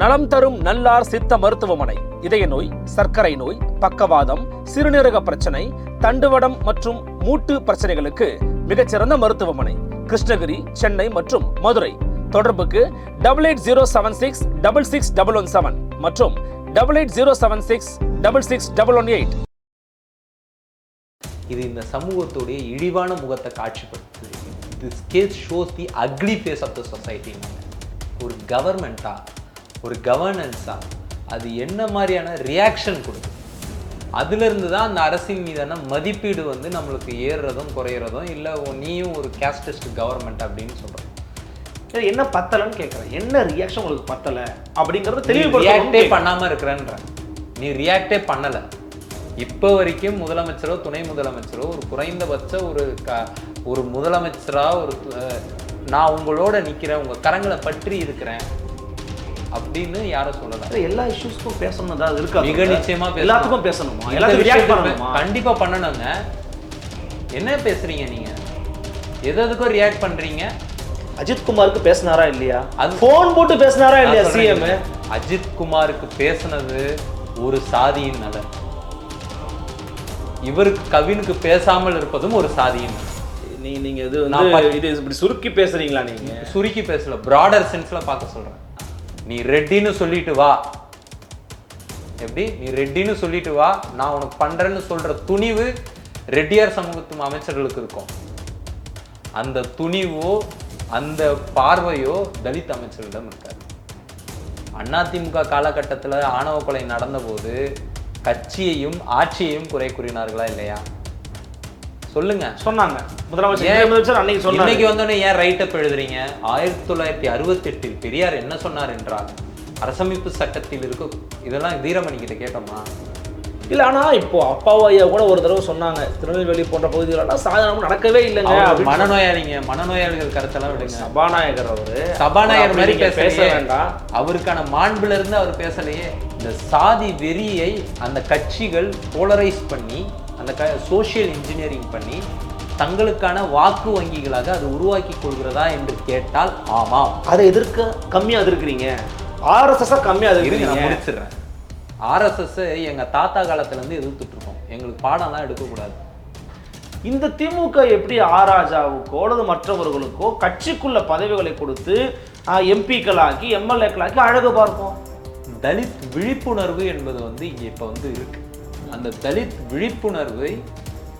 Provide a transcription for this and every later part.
நலம் தரும் நல்லார் சித்த மருத்துவமனை இதய நோய், சர்க்கரை நோய், பக்கவாதம், சிறுநீரக பிரச்சனை, தண்டுவடம் மற்றும் மூட்டு பிரச்சனைகளுக்கு மிகச்சிறந்த மருத்துவமனை கிருஷ்ணகிரி, சென்னை மற்றும் மதுரை. தொடர்புக்கு 8807666117 மற்றும் 8807666118. இது இந்த சமூகத்துடைய இழிவான முகத்தை காட்சிப்படுத்துது. This case shows the ugly face of the society. ஒரு கவர்மெண்ட்டா, ஒரு கவர்னன்ஸா அது என்ன மாதிரியான ரியாக்ஷன் கொடுக்குது, அதுலேருந்து தான் அந்த அரசின் மீதான மதிப்பீடு வந்து நம்மளுக்கு ஏறுறதும் குறையிறதும், இல்லை நீயும் ஒரு கேஸ்டிஸ்ட் கவர்மெண்ட் அப்படின்னு சொல்கிறோம். என்ன பத்தலைன்னு கேட்குறேன். என்ன ரியாக்ஷன் உங்களுக்கு பத்தலை அப்படிங்கிறது தெளிவு. ரியாக்டே பண்ணாமல் இருக்கிறேன்ற, நீ ரியாக்டே பண்ணலை. இப்போ வரைக்கும் முதலமைச்சரோ துணை முதலமைச்சரோ ஒரு குறைந்தபட்ச ஒரு முதலமைச்சராக நான் உங்களோட நிற்கிறேன், உங்கள் கரங்களை பற்றி இருக்கிறேன் அப்படின்னு யாரும் சொல்லலாம். எல்லா இஷ்யூஸ்க்கும் பேசணும் தான் இருக்கு. மிக நிச்சயமா எல்லாத்துக்கும் பேசணுமா? கண்டிப்பா பண்ணணுங்க. என்ன பேசுறீங்க நீங்க? எதுக்கும் ரியாக்ட் பண்றீங்க? அஜித் குமாருக்கு பேசினாரா இல்லையா? அது போன் போட்டு பேசினாரா இல்லையா சிஎம்? அஜித் குமாருக்கு பேசினது ஒரு சாதியின் நலன், இவருக்கு கவினுக்கு பேசாமல் இருப்பதும் ஒரு சாதியின் நலன். நீங்க இது இப்படி சுருக்கி பேசுறீங்களா? நீங்க சுருக்கி பேசல, பிராடர் சென்ஸ்ல பார்க்க சொல்றேன். நீ ரெட்டின்னு சொல்லிட்டு வா, எப்படி நீ ரெட்டின்னு சொல்லிட்டு வா, நான் உனக்கு பண்றேன்னு சொல்ற துணிவு ரெட்டியார் சமூகத்து அமைச்சர்களுக்கு இருக்கும். அந்த துணிவோ அந்த பார்வையோ தலித் அமைச்சர்களிடம் இருக்காது. அதிமுக காலகட்டத்தில் ஆணவ கொலை நடந்த போது கட்சியையும் ஆட்சியையும் குறை கூறினார்களா இல்லையா? சொல்லுங்க. சொன்னாங்க. முதலமைச்சர் அன்னைக்கு சொன்னாங்க. இன்னைக்கு வந்தோடனே ஏன் ரைட் அப் எழுதுறீங்க? 1968 பெரியார் என்ன சொன்னார் என்றால் அரசமைப்பு சட்டத்தில் இருக்க இதெல்லாம் வீரமணி கிட்ட கேட்டோமா? இல்லை, ஆனால் இப்போ அப்பாவும் ஐயா கூட ஒரு தடவை சொன்னாங்க, திருநெல்வேலி போன்ற பகுதிகளெல்லாம் சாதாரணமாக நடக்கவே இல்லைங்க. மனநோயாளிகள் கருத்தெல்லாம் விடுங்க. சபாநாயகர் சபாநாயகர் மாதிரி பேச வேண்டாம். அவருக்கான மாண்புல இருந்து அவர் பேசலையே. இந்த சாதி வெறியை அந்த கட்சிகள் போலரைஸ் பண்ணி, அந்த சோசியல் இன்ஜினியரிங் பண்ணி தங்களுக்கான வாக்கு வங்கிகளாக அது உருவாக்கி கொள்கிறதா என்று கேட்டால் ஆமாம். அதை எதிர்க்க கம்மியாக எதிர்க்கிறீங்க. ஆர்எஸ்எஸ் கம்மியாக எதிர்க்கிறீங்க. நான் முடிச்சிடுறேன். ஆர்எஸ்எஸ் எங்கள் தாத்தா காலத்துலேருந்து எதிர்த்துட்டு இருக்கோம். எங்களுக்கு பாடம்லாம் எடுக்கக்கூடாது. இந்த திமுக எப்படி ஆராஜாவுக்கோ அல்லது மற்றவர்களுக்கோ கட்சிக்குள்ள பதவிகளை கொடுத்து எம்பிக்களாக்கி எம்எல்ஏக்களாக்கி அழகு பார்ப்போம்? தலித் விழிப்புணர்வு என்பது வந்து இங்கே இப்போ வந்து இருக்கு. அந்த தலித் விழிப்புணர்வை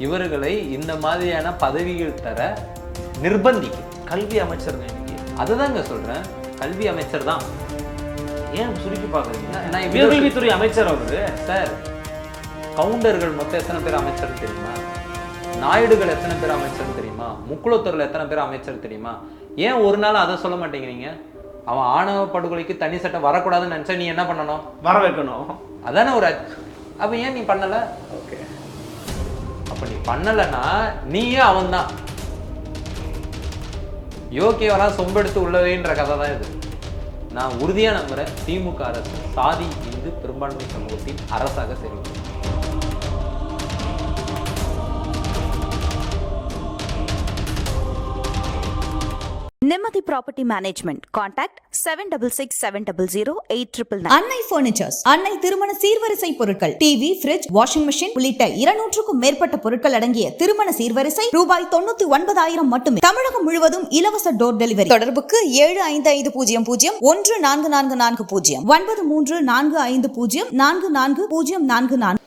இவர்களை இந்த மாதிரியான பதவிகள் தர நிர்பந்திக்கும். கல்வி அமைச்சர் இன்னைக்கு அதுதாங்க சொல்கிறேன், கல்வி அமைச்சர் தான். ஏன் சுருக்கி பார்க்குறீங்க? நான் உயர்கல்வித்துறை அமைச்சர் அவரு. சார், கவுண்டர்கள் மொத்தம் எத்தனை பேர் அமைச்சர் தெரியுமா? நாயுடுகள் எத்தனை பேர் அமைச்சர் தெரியுமா? முக்குளத்தூரில் எத்தனை பேர் அமைச்சர் தெரியுமா? ஏன் ஒரு நாள் அதை சொல்ல மாட்டேங்கிறீங்க? அவன் ஆணவ படுகொலைக்கு தனி சட்டம் வரக்கூடாதுன்னு நினச்சா நீ என்ன பண்ணணும்? வர வைக்கணும். அதானே ஒரு. அப்போ ஏன் நீ பண்ணலை? ஓகே, அப்போ நீ பண்ணலைன்னா நீயே அவன் தான் யோக்கியவெல்லாம் சொம்பெடுத்து உள்ளவேன்ற கதை தான் இது. நான் உறுதியாக நம்புகிறேன், திமுக அரசு சாதி இந்து பெரும்பான்மை சமூகத்தின் அரசாக செயல்படும். நிம்மதி ப்ராப்பர்ட்டி மேனேஜ்மெண்ட். கான்டாக்ட் 7667008899. அன்னை பர்னிச்சர்ஸ், அன்னை திருமண சீர்வரிசை பொருட்கள், டிவி, ஃபிரிட்ஜ், வாஷிங் மெஷின் உள்ளிட்ட 200க்கும் மேற்பட்ட பொருட்கள் அடங்கிய திருமண சீர்வரிசை ரூபாய் 99,000 மட்டுமே. தமிழகம் முழுவதும் இலவச டோர் டெலிவரி. தொடர்புக்கு 7550014440 9345044044.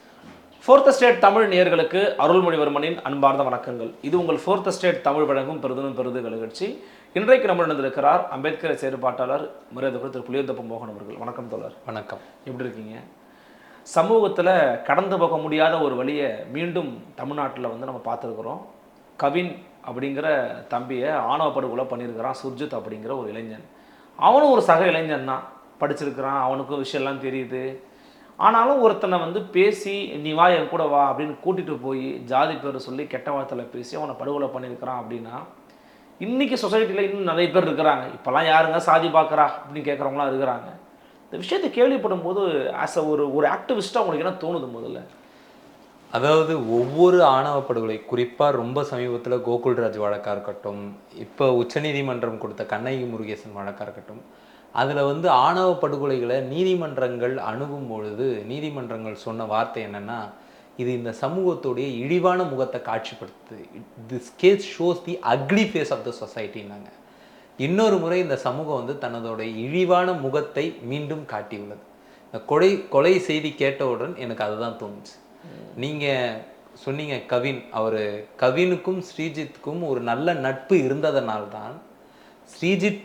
ஃபோர்த் ஸ்டேட் தமிழ் நேயர்களுக்கு அருள்மொழிவர்மனின் அன்பார்ந்த வணக்கங்கள். இது உங்கள் ஃபோர்த் ஸ்டேட் தமிழ் வழங்கும் பெருதும் பெருது நிகழ்ச்சி. இன்றைக்கு நம்ம நடந்திருக்கிறார் அம்பேத்கர் செயற்பாட்டாளர் மரியாதைக்குரிய திரு புளியந்தப்ப மோகன் அவர்கள். வணக்கம் தோழர். வணக்கம். எப்படி இருக்கீங்க? சமூகத்தில் கடந்து போக முடியாத ஒரு வழியை மீண்டும் தமிழ்நாட்டில் வந்து நம்ம பார்த்துருக்குறோம். கவின் அப்படிங்கிற தம்பியை ஆணவ படுகொலை பண்ணியிருக்கிறான் சுர்ஜித் அப்படிங்கிற ஒரு இளைஞன். அவனும் ஒரு சக இளைஞன் தான், படிச்சிருக்கிறான், அவனுக்கும் விஷயம்லாம் தெரியுது. ஆனாலும் ஒருத்தனை வந்து பேசி நீ வா என் கூட வா அப்படின்னு கூட்டிகிட்டு போய் ஜாதி பேர் சொல்லி கெட்ட வார்த்தையில் பேசி அவனை படுகொலை பண்ணியிருக்கிறான். அப்படின்னா இன்றைக்கி சொசைட்டியில் இன்னும் நிறைய பேர் இருக்கிறாங்க. இப்போல்லாம் யாருங்க சாதி பார்க்குறா அப்படின்னு கேட்குறவங்களாம் இருக்கிறாங்க. இந்த விஷயத்தை கேள்விப்படும் போது ஆஸ் ஒரு ஆக்டிவிஸ்ட்டாக உங்களுக்கு என்ன தோணுது? முதல்ல அதாவது ஒவ்வொரு ஆணவ படுகொலை, குறிப்பாக ரொம்ப சமீபத்தில் கோகுல்ராஜ் வழக்காக இருக்கட்டும், இப்போ உச்சநீதிமன்றம் கொடுத்த கண்ணகி முருகேசன் வழக்காக இருக்கட்டும், அதில் வந்து ஆணவ படுகொலைகளை நீதிமன்றங்கள் அணுகும் பொழுது நீதிமன்றங்கள் சொன்ன வார்த்தை என்னன்னா, இது இந்த சமூகத்துடைய இழிவான முகத்தை காட்சிப்படுத்துது. This case shows the ugly face of the சொசைட்டின்னாங்க. இன்னொரு முறை இந்த சமூகம் வந்து தன்னதோட இழிவான முகத்தை மீண்டும் காட்டியுள்ளது. இந்த கொலை செய்தி கேட்டவுடன் எனக்கு அதுதான் தோணுச்சு. நீங்கள் சொன்னீங்க கவினுக்கும் ஸ்ரீஜித்துக்கும் ஒரு நல்ல நட்பு இருந்ததனால்தான் ஸ்ரீஜித்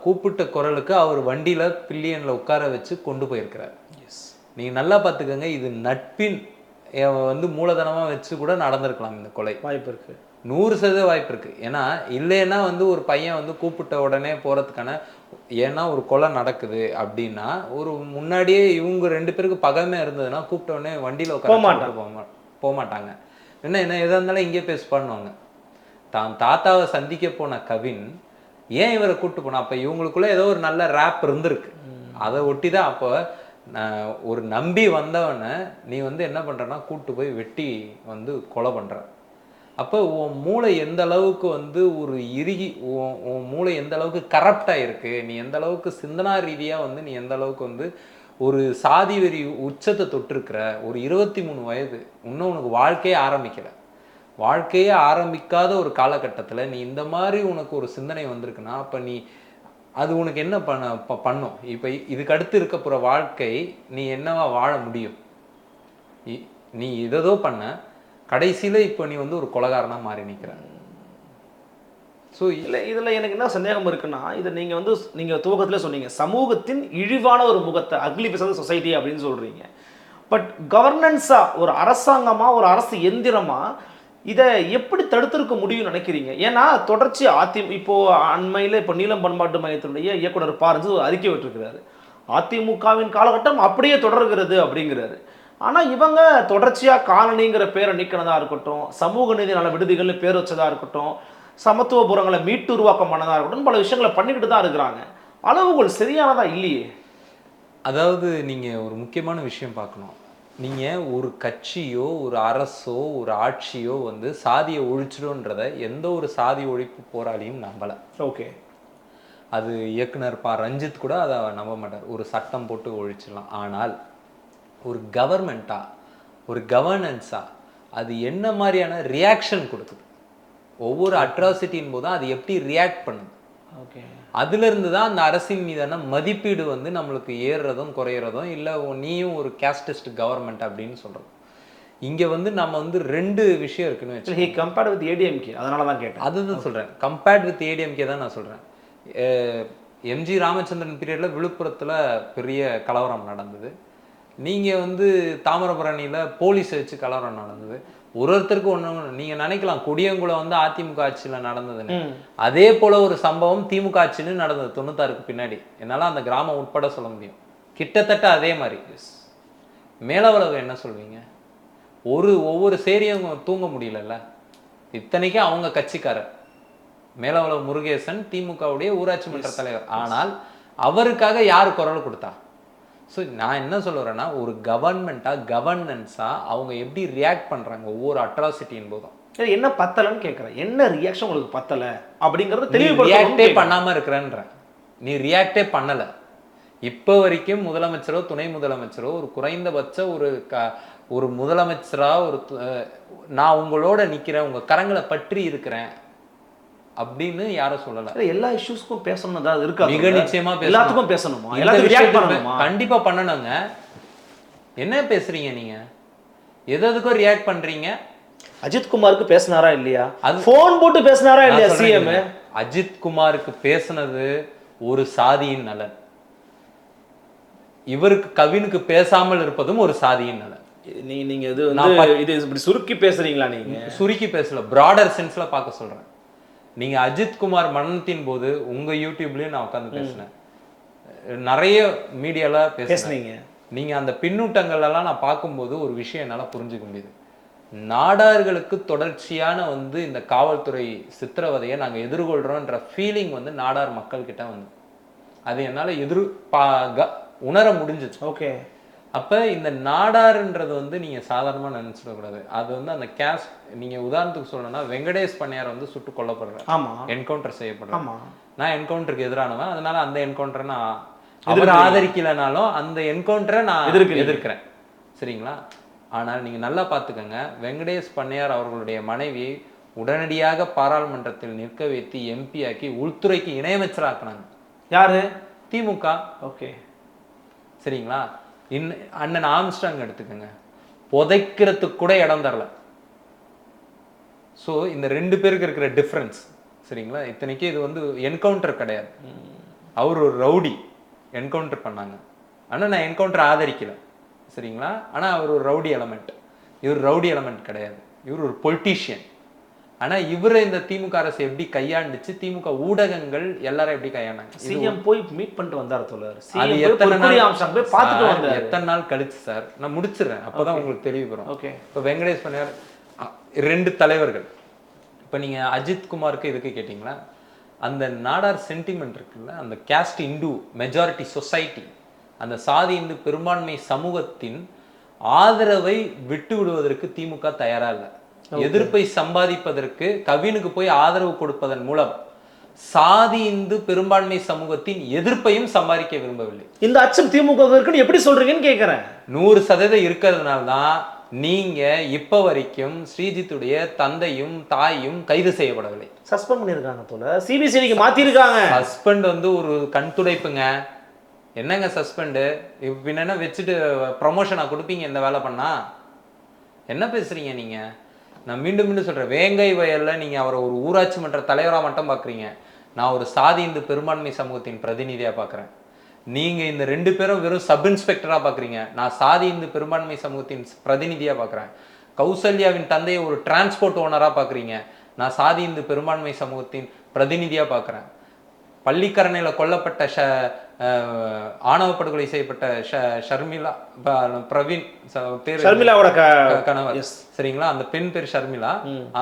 கூப்பிட்ட குரலுக்கு அவர் வண்டியில் பில்லியனில் உட்கார வச்சு கொண்டு போயிருக்கிறார். நீங்கள் நல்லா பார்த்துக்கோங்க, இது நட்பின் வந்து மூலதனமாக வச்சு கூட நடந்திருக்கலாம். இந்த கொலை வாய்ப்பு இருக்குது, 100% வாய்ப்பு இருக்குது. ஏன்னா இல்லைன்னா வந்து ஒரு பையன் வந்து கூப்பிட்ட உடனே போகிறதுக்கான, ஏன்னா ஒரு கொலை நடக்குது அப்படின்னா ஒரு முன்னாடியே இவங்க 2 பேருக்கு பகமே இருந்ததுன்னா கூப்பிட்ட உடனே வண்டியில் உட்கார போக மாட்டாங்க. என்ன எதாக இருந்தாலும் இங்கே பேச பண்ணுவாங்க. தான் தாத்தாவை சந்திக்க போன கவின் ஏன் இவரை கூப்பிட்டு போனா? அப்போ இவங்களுக்குள்ள ஏதோ ஒரு நல்ல ரேப் இருந்திருக்கு. அதை ஒட்டி தான் அப்போ ஒரு நம்பி வந்தவனை நீ வந்து என்ன பண்ணுறன்னா கூப்பிட்டு போய் வெட்டி வந்து கொலை பண்ணுற. அப்போ உன் மூளை எந்த அளவுக்கு வந்து ஒரு உன் மூளை எந்த அளவுக்கு கரப்டாக இருக்குது, நீ எந்த அளவுக்கு சிந்தனா ரீதியாக வந்து நீ எந்த அளவுக்கு வந்து ஒரு சாதி வெறி உச்சத்தை தொட்டிருக்கிற. ஒரு 23 வயது, இன்னும் உனக்கு வாழ்க்கையே ஆரம்பிக்கலை. வாழ்க்கையே ஆரம்பிக்காத ஒரு காலகட்டத்தில் நீ இந்த மாதிரி உனக்கு ஒரு சிந்தனை வந்திருக்குன்னா அப்போ நீ அது உனக்கு என்ன பண்ணும்? இப்போ இதுக்கு அடுத்து இருக்க போகிற வாழ்க்கை நீ என்னவா வாழ முடியும்? நீ இதோ பண்ண கடைசியில் இப்போ நீ வந்து ஒரு கொலைகாரனாக மாறி நிற்கிற. ஸோ இதில் எனக்கு என்ன சந்தேகம் இருக்குன்னா, இதை நீங்கள் துவக்கத்தில் சொன்னீங்க சமூகத்தின் இழிவான ஒரு முகத்தை, ugly face of the society அப்படின்னு சொல்கிறீங்க. பட் கவர்னன்ஸாக ஒரு அரசாங்கமாக ஒரு அரசு எந்திரமாக இதை எப்படி தடுத்திருக்க முடியும்னு நினைக்கிறீங்க? ஏன்னா தொடர்ச்சி இப்போது அண்மையில் இப்போ நீலம் பண்பாட்டு மையத்தினுடைய இயக்குனர் பாரஞ்சு ஒரு அறிக்கை விட்டுருக்கிறாரு. அதிமுகவின் காலகட்டம் அப்படியே தொடர்கிறது அப்படிங்கிறாரு. ஆனால் இவங்க தொடர்ச்சியாக காலனிங்கிற பேரை நீக்கினதாக இருக்கட்டும், சமூக நீதி நல விடுதிகள்னு பேர் வச்சதாக இருக்கட்டும், சமத்துவபுரங்களை மீட்டு உருவாக்கம் பண்ணதாக இருக்கட்டும், பல விஷயங்களை பண்ணிக்கிட்டு தான் இருக்கிறாங்க. அளவுகள் சரியானதா இல்லையே. அதாவது நீங்கள் ஒரு முக்கியமான விஷயம் பார்க்கணும். நீங்கள் ஒரு கட்சியோ ஒரு அரசோ ஒரு ஆட்சியோ வந்து சாதியை ஒழிச்சிடும்ன்றத எந்த ஒரு சாதி ஒழிப்பு போராளியும் நம்பலை. ஓகே, அது இயக்குனர் ரஞ்சித் கூட அதை நம்ப மாட்டார். ஒரு சட்டம் போட்டு ஒழிச்சிடலாம். ஆனால் ஒரு கவர்மெண்ட்டாக ஒரு கவர்னன்ஸாக அது என்ன மாதிரியான ரியாக்ஷன் கொடுக்குது, ஒவ்வொரு அட்ராசிட்டியின் போதும் அது எப்படி ரியாக்ட் பண்ணுது, ஓகே, அதிலிருந்து தான் அந்த அரசின் மீதான மதிப்பீடு வந்து நம்மளுக்கு ஏறுறதும் குறையிறதும், இல்லை நீயும் ஒரு கேஸ்டிஸ்ட் கவர்மெண்ட் அப்படின்னு சொல்கிறோம். இங்கே வந்து நம்ம வந்து 2 விஷயம் இருக்குன்னு வச்சு கம்பேர்ட் வித் ஏடிஎம்கே, அதனால தான் கேட்டேன். அதுதான் சொல்கிறேன், கம்பேர்ட் வித் ஏடிஎம்கே தான் நான் சொல்கிறேன். எம்ஜி ராமச்சந்திரன் பீரியடில் விழுப்புரத்தில் பெரிய கலவரம் நடந்தது. நீங்கள் வந்து தாமிரபரணியில் போலீஸை வச்சு கலவரம் நடந்தது. ஒருத்தருக்கு ஒன்று நீங்கள் நினைக்கலாம் கொடியங்குளம் வந்து அதிமுக ஆட்சியில் நடந்ததுன்னு. அதே போல் ஒரு சம்பவம் திமுக ஆட்சின்னு நடந்தது 96க்கு பின்னாடி. என்னால் அந்த கிராமம் உட்பட சொல்ல முடியும். கிட்டத்தட்ட அதே மாதிரி. மேலவளவு என்ன சொல்வீங்க? ஒவ்வொரு சேரியும் தூங்க முடியலல்ல. இத்தனைக்கும் அவங்க கட்சிக்காரர் மேலவளவு முருகேசன் திமுகவுடைய ஊராட்சி மன்ற தலைவர். ஆனால் அவருக்காக யார் குரல் கொடுத்தா? ஸோ நான் என்ன சொல்லுறேன்னா, ஒரு கவர்மெண்ட்டாக கவர்னன்ஸாக அவங்க எப்படி ரியாக்ட் பண்ணுறாங்க ஒவ்வொரு அட்ராசிட்டியின் போதும். என்ன பத்தலைன்னு கேட்குறேன். என்ன ரியாக்ஷன் உங்களுக்கு பத்தலை அப்படிங்கிறது ரியாக்டே பண்ணாமல் இருக்கிறேன்ற. நீ ரியாக்டே பண்ணலை. இப்போ வரைக்கும் முதலமைச்சரோ துணை முதலமைச்சரோ ஒரு குறைந்தபட்ச ஒரு முதலமைச்சராக நான் உங்களோட நிற்கிறேன், உங்கள் கரங்களை பற்றி இருக்கிறேன் அப்படின்னு யாரும் சொல்லல. எல்லா இஷ்யூஸ்க்கும் பேசணும் தான் இருக்கு. மிக நிச்சயமா எல்லாத்துக்கும் பேசணுமா? எல்லாத்துக்கும் ரியாக்ட் பண்ணணுமா? கண்டிப்பா பண்ணணுங்க. என்ன பேசுறீங்க நீங்க? எதுக்கும் ரியாக்ட் பண்றீங்க? அஜித் குமாருக்கு பேசினாரா இல்லையா? அது போன் போட்டு பேசினாரா இல்லையா சிஎம்? அஜித் குமாருக்கு பேசினது ஒரு சாதியின் நலன். இவருக்கு கவினுக்கு பேசாமல் இருப்பதும் ஒரு சாதியின் நலன். நீங்க இது இப்படி சுருக்கி பேசுறீங்களா? நீங்க சுருக்கி பேசல, பிராடர் சென்ஸ்ல பார்க்க சொல்றேன். நீங்க அஜித் குமார் மரணத்தின் போது உங்க யூடியூப்லயும் நான் உட்காந்து பேசினேன், நிறைய மீடியால பேசுனீங்க. நீங்க அந்த பின்னூட்டங்கள் எல்லாம் நான் பார்க்கும்போது ஒரு விஷயம் என்னால புரிஞ்சுக்க முடியுது. நாடார்களுக்கு தொடர்ச்சியான வந்து இந்த காவல்துறை சித்திரவதையை நாங்க எதிர்கொள்றோம்ன்ற ஃபீலிங் வந்து நாடார் மக்கள் கிட்ட வந்து அது என்னால உணர முடிஞ்சிச்சு. ஓகே, அப்போ இந்த நாடாருன்றது வந்து நீங்கள் சாதாரணமாக நினச்சிடக்கூடாது. அது வந்து அந்த கேஸ்ட், நீங்கள் உதாரணத்துக்கு சொல்லணும்னா வெங்கடேஷ் பண்ணையார் வந்து சுட்டு கொல்லப்படுறார், ஆமாம், என்கவுண்டர் செய்யப்படுறார். ஆமாம். நான் என்கவுண்டருக்கு எதிரானவன், அதனால அந்த என்கவுண்டரை நான் அவரை ஆதரிக்கலைனாலும் அந்த என்கவுண்டரை நான் எதிர்க்கிறேன். சரிங்களா? ஆனால் நீங்க நல்லா பார்த்துக்கங்க, வெங்கடேஷ் பண்ணையார் அவர்களுடைய மனைவியை உடனடியாக பாராளுமன்றத்தில் நிற்க வைத்து எம்பி ஆக்கி உள்துறைக்கு இணையமைச்சராக்குனாங்க. யாரு? திமுக. ஓகே, சரிங்களா? அண்ணன் ஆம்ஸ்ட்ராங் எடுத்துக்கோங்க, புதைக்கிறதுக்கு கூட இடம் தரல. ஸோ இந்த 2 பேருக்கு இருக்கிற டிஃப்ரென்ஸ். சரிங்களா? இத்தனைக்கு இது வந்து என்கவுண்டர் கிடையாது, அவர் ஒரு ரவுடி என்கவுண்டர் பண்ணாங்க. ஆனால் நான் என்கவுண்டர் ஆதரிக்கல. சரிங்களா? ஆனால் அவர் ஒரு ரவுடி எலமெண்ட், இவர் ரவுடி எலமெண்ட் கிடையாது, இவர் ஒரு பொலிட்டீஷியன். ஆனால் இவரை இந்த திமுக அரசு எப்படி கையாண்டுச்சு, திமுக ஊடகங்கள் எல்லாரும் எப்படி கையாண்டாங்க? சிஎம் போய் மீட் பண்ணிட்டு வந்தார் தோழர். அது எத்தனை நாள் கழிச்சு சார்? நான் முடிச்சிடுறேன், அப்போதான் உங்களுக்கு தெளிவு வரும். ஓகே, இப்போ வெங்கடேஷ் பண்ணையார் 2 தலைவர்கள். இப்போ நீங்க அஜித் குமாருக்கு இதுக்கு கேட்டிங்களா? அந்த நாடார் சென்டிமெண்ட் இருக்குல்ல, அந்த கேஸ்ட் இந்து மெஜாரிட்டி சொசைட்டி, அந்த சாதி இந்து பெரும்பான்மை சமூகத்தின் ஆதரவை விட்டு விடுவதற்கு திமுக தயாரா இல்லை. எதிர்ப்பை சம்பாதிப்பதற்கு கவினுக்கு போய் ஆதரவு கொடுப்பதன் மூலம் சாதி இந்து பெரும்பான்மை சமூகத்தின் எதிர்ப்பையும் சம்பாதிக்க விரும்பவில்லை. இந்த அச்சம் திமுக இருக்குன்னு எப்படி சொல்றீங்கன்னு கேட்கிறேன். 100% இருக்கிறதுனால தான் நீங்க இப்ப வரைக்கும் ஸ்ரீஜித்துடைய தந்தையும் தாயும் கைது செய்யப்படவில்லை. சஸ்பெண்ட் பண்ணிருக்காங்க தோழர், சிபிசிஐடிக்கு மாத்திருக்காங்க. சஸ்பெண்ட் வந்து ஒரு கண் துடைப்புங்க. என்னங்க சஸ்பெண்டு? என்ன வச்சுட்டு ப்ரமோஷனா கொடுப்பீங்க இந்த வேலை பண்ணா? என்ன பேசுறீங்க நீங்க? நான் மீண்டும் மீண்டும் சொல்றேன், வேங்கை வயல்ல நீங்க அவரை ஒரு ஊராட்சி மன்ற தலைவராக மட்டும் பாக்குறீங்க, நான் ஒரு சாதி இந்து பெரும்பான்மை சமூகத்தின் பிரதிநிதியா பாக்குறேன். நீங்க இந்த 2 பேரும் வெறும் சப் இன்ஸ்பெக்டரா பாக்குறீங்க, நான் சாதி இந்து பெரும்பான்மை சமூகத்தின் பிரதிநிதியா பாக்குறேன். கௌசல்யாவின் தந்தையை ஒரு டிரான்ஸ்போர்ட் ஓனரா பாக்குறீங்க, நான் சாதி இந்து பெரும்பான்மை சமூகத்தின் பிரதிநிதியா பாக்குறேன். பள்ளிக்கரணையில கொல்லப்பட்ட ஆணவ படுகொலை செய்யப்பட்ட ஷர்மிளா பிரவீன் ஷர்மிளாவோட கணவர், சரிங்களா? அந்த பெண் பேர் ஷர்மிளா.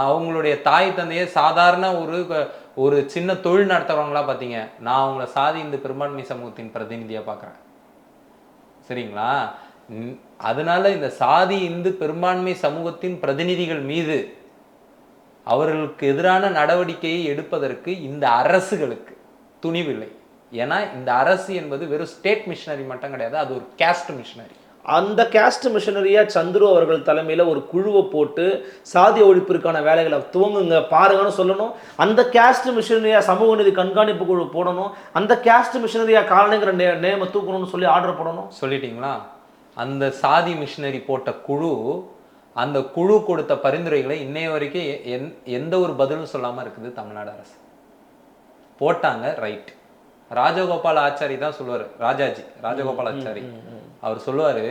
அவங்களுடைய தாய் தந்தையே சாதாரண ஒரு சின்ன தொழில் நடத்துறவங்களா பாத்தீங்க, நான் அவங்கள சாதி இந்த பெரும்பான்மை சமூகத்தின் பிரதிநிதியா பாக்குறேன். சரிங்களா? அதனால இந்த சாதி இந்து பெரும்பான்மை சமூகத்தின் பிரதிநிதிகள் மீது அவர்களுக்கு எதிரான நடவடிக்கையை எடுப்பதற்கு இந்த அரசுகளுக்கு துணிவில்லை. ஏன்னா இந்த அரசு என்பது வெறும் ஸ்டேட் மிஷனரி மட்டும் கிடையாது, அது ஒரு கேஸ்ட் மிஷனரி. அந்த கேஸ்ட் மிஷனரியா சந்துரு அவர்கள் தலைமையில ஒரு குழுவை போட்டு சாதி ஒழிப்பிற்கான வேலைகளை துவங்குங்க பாருங்கன்னு சொல்லணும். அந்த கேஸ்ட் மிஷனரியா சமூக நீதி கண்காணிப்பு குழு போடணும். அந்த கேஸ்ட் மிஷனரியா காலனிங்கிற நேம தூக்கணும்னு சொல்லி ஆர்டர் போடணும். சொல்லிட்டீங்களா? அந்த சாதி மிஷனரி போட்ட குழு, அந்த குழு கொடுத்த பரிந்துரைகளை இன்னைய வரைக்கும் எந்த ஒரு பதிலும் சொல்லாம இருக்குது தமிழ்நாடு அரசு. போட்டாங்க, ரைட். ராஜகோபால் ஆச்சாரி தான் சொல்லுவாரு, ராஜகோபால் ஆச்சாரி அவர் சொல்லுவாரு,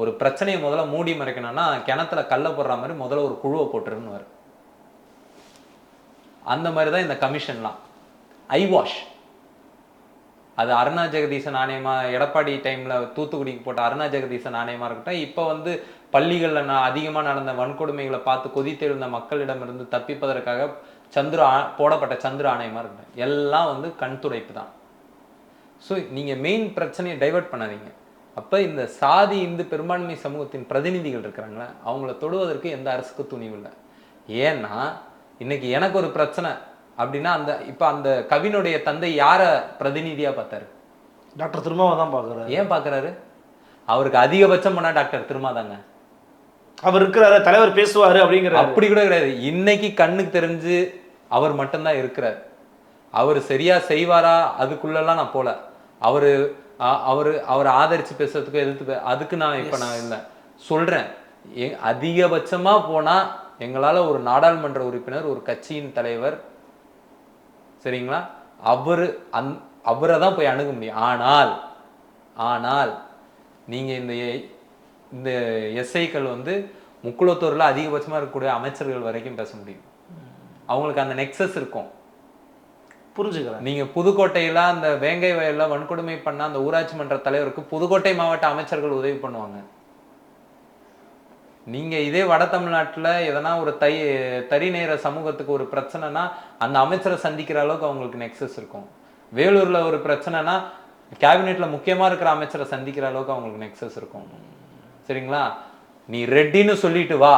ஒரு பிரச்சனையை முதல்ல மூடி மறைக்கணும்னா கிணத்துல கல்ல போடுற மாதிரி முதல்ல ஒரு குழுவை போட்டுருன்னு. அந்த மாதிரிதான் இந்த கமிஷன்லாம் ஐவாஷ். அது அருணா ஜெகதீசன் ஆணையமா, எடப்பாடி டைம்ல தூத்துக்குடிக்கு போட்ட அருணா ஜெகதீசன் ஆணையமா இருக்கட்டும், இப்ப வந்து பள்ளிகள்ல அதிகமா நடந்த வன்கொடுமைகளை பார்த்து கொதித்தெழுந்த மக்களிடமிருந்து தப்பிப்பதற்காக போடப்பட்ட சந்திர ஆணையமா இருக்கட்டும், எல்லாம் வந்து கண் துடைப்பு தான். ஸோ நீங்க மெயின் பிரச்சனையை டைவர்ட் பண்ணாதீங்க. அப்ப இந்த சாதி இந்து பெரும்பான்மை சமூகத்தின் பிரதிநிதிகள் இருக்கிறாங்களே, அவங்கள தொடுவதற்கு எந்த அரசுக்கு துணிவில்லை. ஏன்னா இன்னைக்கு எனக்கு ஒரு பிரச்சனை அப்படின்னா அந்த கவினுடைய தந்தை யார பிரதிநிதியா பார்த்தாரு? டாக்டர் திருமாவை தான் பார்க்கறாரு. ஏன் பார்க்கறாரு? அவருக்கு அதிகபட்சம் பண்ணா டாக்டர் திருமா தாங்க. அவர் இருக்கிறாரு, தலைவர் பேசுவாரு அப்படிங்கிற அப்படி கூட கிடையாது. இன்னைக்கு கண்ணுக்கு தெரிஞ்சு அவர் மட்டும்தான் இருக்கிறார். அவர் சரியா செய்வாரா அதுக்குள்ளெல்லாம் நான் போல. அவரை ஆதரிச்சு பேசுறதுக்கு எதிர்த்து அதுக்கு நான் இப்ப நான் இல்லை சொல்றேன். அதிகபட்சமா போனா எங்களால ஒரு நாடாளுமன்ற உறுப்பினர், ஒரு கட்சியின் தலைவர், சரிங்களா, அவரை தான் போய் அணுக முடியும். ஆனால் நீங்க இந்த எஸ்ஐக்கள் வந்து முக்குளத்தூர்ல அதிகபட்சமா இருக்கக்கூடிய அமைச்சர்கள் வரைக்கும் பேச முடியும். அவங்களுக்கு அந்த நெக்ஸஸ் இருக்கும். புரிஞ்சுக்கிறேன். நீங்க புதுக்கோட்டையில அந்த வேங்கை வயல்ல வன்கொடுமை பண்ண அந்த ஊராட்சி மன்ற தலைவருக்கு புதுக்கோட்டை மாவட்ட அமைச்சர்கள் உதவி பண்ணுவாங்க. நீங்க இதே வட தமிழ்நாட்டுல எதனா ஒரு தறி நேர சமூகத்துக்கு ஒரு பிரச்சனைனா அந்த அமைச்சரை சந்திக்கிற அளவுக்கு அவங்களுக்கு நெக்ஸஸ் இருக்கும். வேலூர்ல ஒரு பிரச்சனைனா கேபினெட்ல முக்கியமா இருக்கிற அமைச்சரை சந்திக்கிற அளவுக்கு அவங்களுக்கு நெக்ஸஸ் இருக்கும். சரிங்களா? நீ ரெட்டின்னு சொல்லிட்டு வா,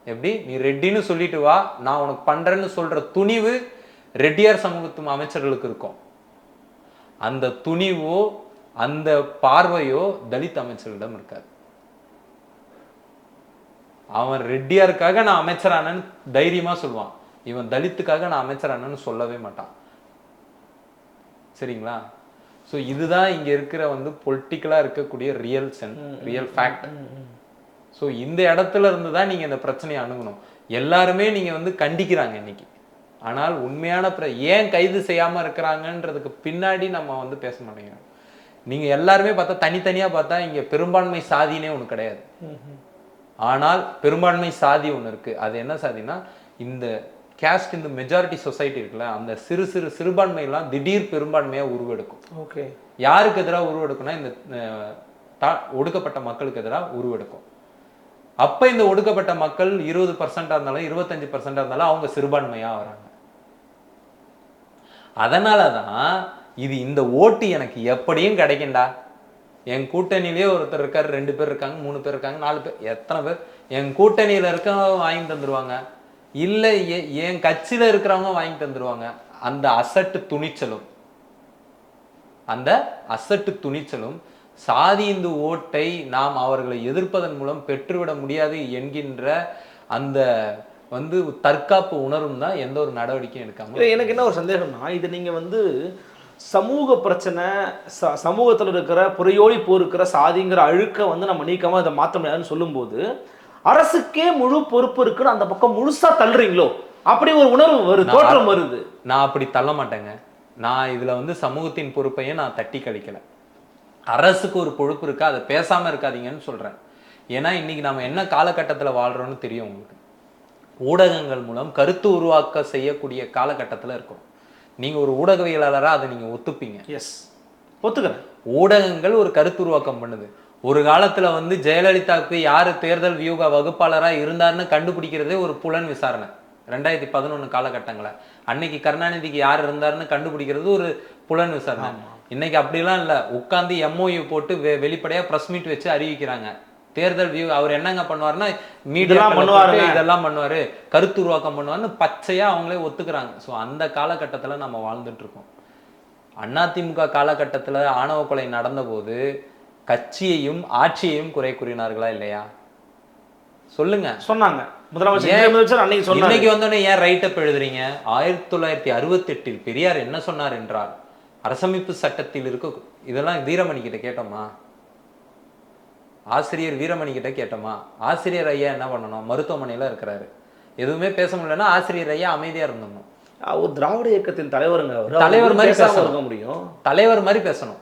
எப்படி நீ ரெட்டின்னு சொல்லிட்டு வா, நான் உனக்கு பண்றேன்னு சொல்ற துணிவு ரெட்டியார் சமூகத்து அமைச்சர்களுக்கு இருக்கும். அந்த துணிவோ அந்த பார்வையோ தலித் அமைச்சர்களிடம் இருக்காது. அவன் ரெட்டியாருக்காக நான் அமைச்சரானன்னு தைரியமா சொல்லுவான், இவன் தலித்துக்காக நான் அமைச்சரானன்னு சொல்லவே மாட்டான். சரிங்களா? ஸோ இதுதான் இங்க இருக்கிற வந்து பொலிட்டிக்கலா இருக்கக்கூடிய ரியல் ஃபேக்ட். ஸோ இந்த இடத்துல இருந்து தான் நீங்க இந்த பிரச்சனையை அணுகணும். எல்லாருமே நீங்க வந்து கண்டிக்கிறாங்க இன்னைக்கு, ஆனால் உண்மையான ஏன் கைது செய்யாம இருக்கிறாங்கன்றதுக்கு பின்னாடி நம்ம வந்து பேச மாட்டேங்கிறோம். நீங்க எல்லாருமே பார்த்தா தனித்தனியா பார்த்தா இங்க பெரும்பான்மை சாதினே ஒண்ணு கிடையாது. ஆனால் பெரும்பான்மை சாதி ஒன்று இருக்கு. அது என்ன சாதினா, இந்த கேஸ்ட் இந்த மெஜாரிட்டி சொசைட்டி இருக்குல்ல, அந்த சிறுபான்மையெல்லாம் திடீர் பெரும்பான்மையா உருவெடுக்கும். ஓகே, யாருக்கு எதிராக உருவெடுக்கும்னா இந்த ஒடுக்கப்பட்ட மக்களுக்கு எதிராக உருவெடுக்கும். அப்ப இந்த ஒடுக்கப்பட்ட மக்கள் 20% இருந்தாலும் 25% இருந்தாலும் அவங்க சிறுபான்மையா வராங்க. அதனாலதான் இது இந்த ஓட்டு எனக்கு எப்படியும் கிடைக்கும்டா, என் கூட்டணியிலே ஒருத்தர் இருக்காரு, 2 பேர் இருக்காங்க, 3 பேர் இருக்காங்க, 4 பேர், எத்தனை பேர் என் கூட்டணியில இருக்க வாங்கி தந்துருவாங்க, இல்ல என் கட்சியில இருக்கிறவங்க வாங்கி தந்துருவாங்க. அந்த அசட்டு துணிச்சலும் சாதி இந்த ஓட்டை நாம் அவர்களை எதிர்ப்பதன் மூலம் பெற்றுவிட முடியாது என்கின்ற அந்த வந்து தற்காப்பு உணர்வும் தான் எந்த ஒரு நடவடிக்கையும் எடுக்காம. எனக்கு என்ன ஒரு சந்தேகம்னா, இது நீங்க வந்து சமூக பிரச்சனை, சமூகத்தில் இருக்கிற புறையோடி போருக்கிற சாதிங்கிற அழுக்க வந்து நம்ம நீக்காம அதை மாற்ற முடியாதுன்னு சொல்லும்போது அரசுக்கே முழு பொறுப்பு இருக்குன்னு அந்த பக்கம் முழுசா தள்ளுறீங்களோ? அப்படி ஒரு உணர்வு வருது, தோற்றம் வருது. நான் அப்படி தள்ள மாட்டேங்க. நான் இதுல வந்து சமூகத்தின் பொறுப்பையே நான் தட்டி கழிக்கல. அரசுக்கு ஒரு பொறுப்பு இருக்கா, அதை பேசாம இருக்காதீங்கன்னு சொல்றேன். ஏன்னா இன்னைக்கு நம்ம என்ன காலகட்டத்தில் வாழ்றோம்னு தெரியும் உங்களுக்கு. ஊடகங்கள் மூலம் கருத்து உருவாக்க செய்யக்கூடிய காலகட்டத்தில் இருக்கும். நீங்க ஒரு ஊடகவியலாளராக அதை நீங்க ஒத்துப்பீங்க. எஸ், ஒத்துக்கிறேன். ஊடகங்கள் ஒரு கருத்து உருவாக்கம் பண்ணுது. ஒரு காலத்துல வந்து ஜெயலலிதாவுக்கு யாரு தேர்தல் வியூக வகுப்பாளராக இருந்தாருன்னு கண்டுபிடிக்கிறதே ஒரு புலன் விசாரணை. 2011 காலகட்டங்களை அன்னைக்கு கருணாநிதிக்கு யார் இருந்தாருன்னு கண்டுபிடிக்கிறது ஒரு புலன் விசாரணை. இன்னைக்கு அப்படிலாம் இல்லை, உட்காந்து MOU போட்டு வெளிப்படையா பிரஸ் மீட் வச்சு அறிவிக்கிறாங்க. தேர்தல் வியூ அவர் என்னங்க பண்ணுவாருன்னா மீடியா இதெல்லாம் பண்ணுவாரு, கருத்து உருவாக்கம் பண்ணுவாருன்னு பச்சையா அவங்களே ஒத்துக்கிறாங்க. ஸோ அந்த காலகட்டத்துல நம்ம வாழ்ந்துட்டு இருக்கோம். அதிமுக காலகட்டத்துல ஆணவ கொலை நடந்த போது கட்சியையும் ஆட்சியையும் குறை கூறினார்களா இல்லையா? சொல்லுங்க. சொன்னாங்க. முதலமைச்சர் அன்னைக்கு சொன்னாங்க. இன்னைக்கு வந்தோடனே ஏன் ரைட் அப் எழுதுறீங்க? 1968 பெரியார் என்ன சொன்னார் என்றால், அரசமைப்பு சட்டத்தில் இருக்க இதெல்லாம் வீரமணி கிட்ட கேட்டோமா? ஆசிரியர் வீரமணி கிட்ட கேட்டோமா? ஆசிரியர் ஐயா என்ன பண்ணணும்? மருத்துவமனையில இருக்கிறாரு, எதுவுமே பேச முடியலன்னா ஆசிரியர் ஐயா அமைதியா இருந்தணும். ஒரு திராவிட இயக்கத்தின் தலைவருங்க, தலைவர் மாதிரி பேச முடியும். தலைவர் மாதிரி பேசணும்.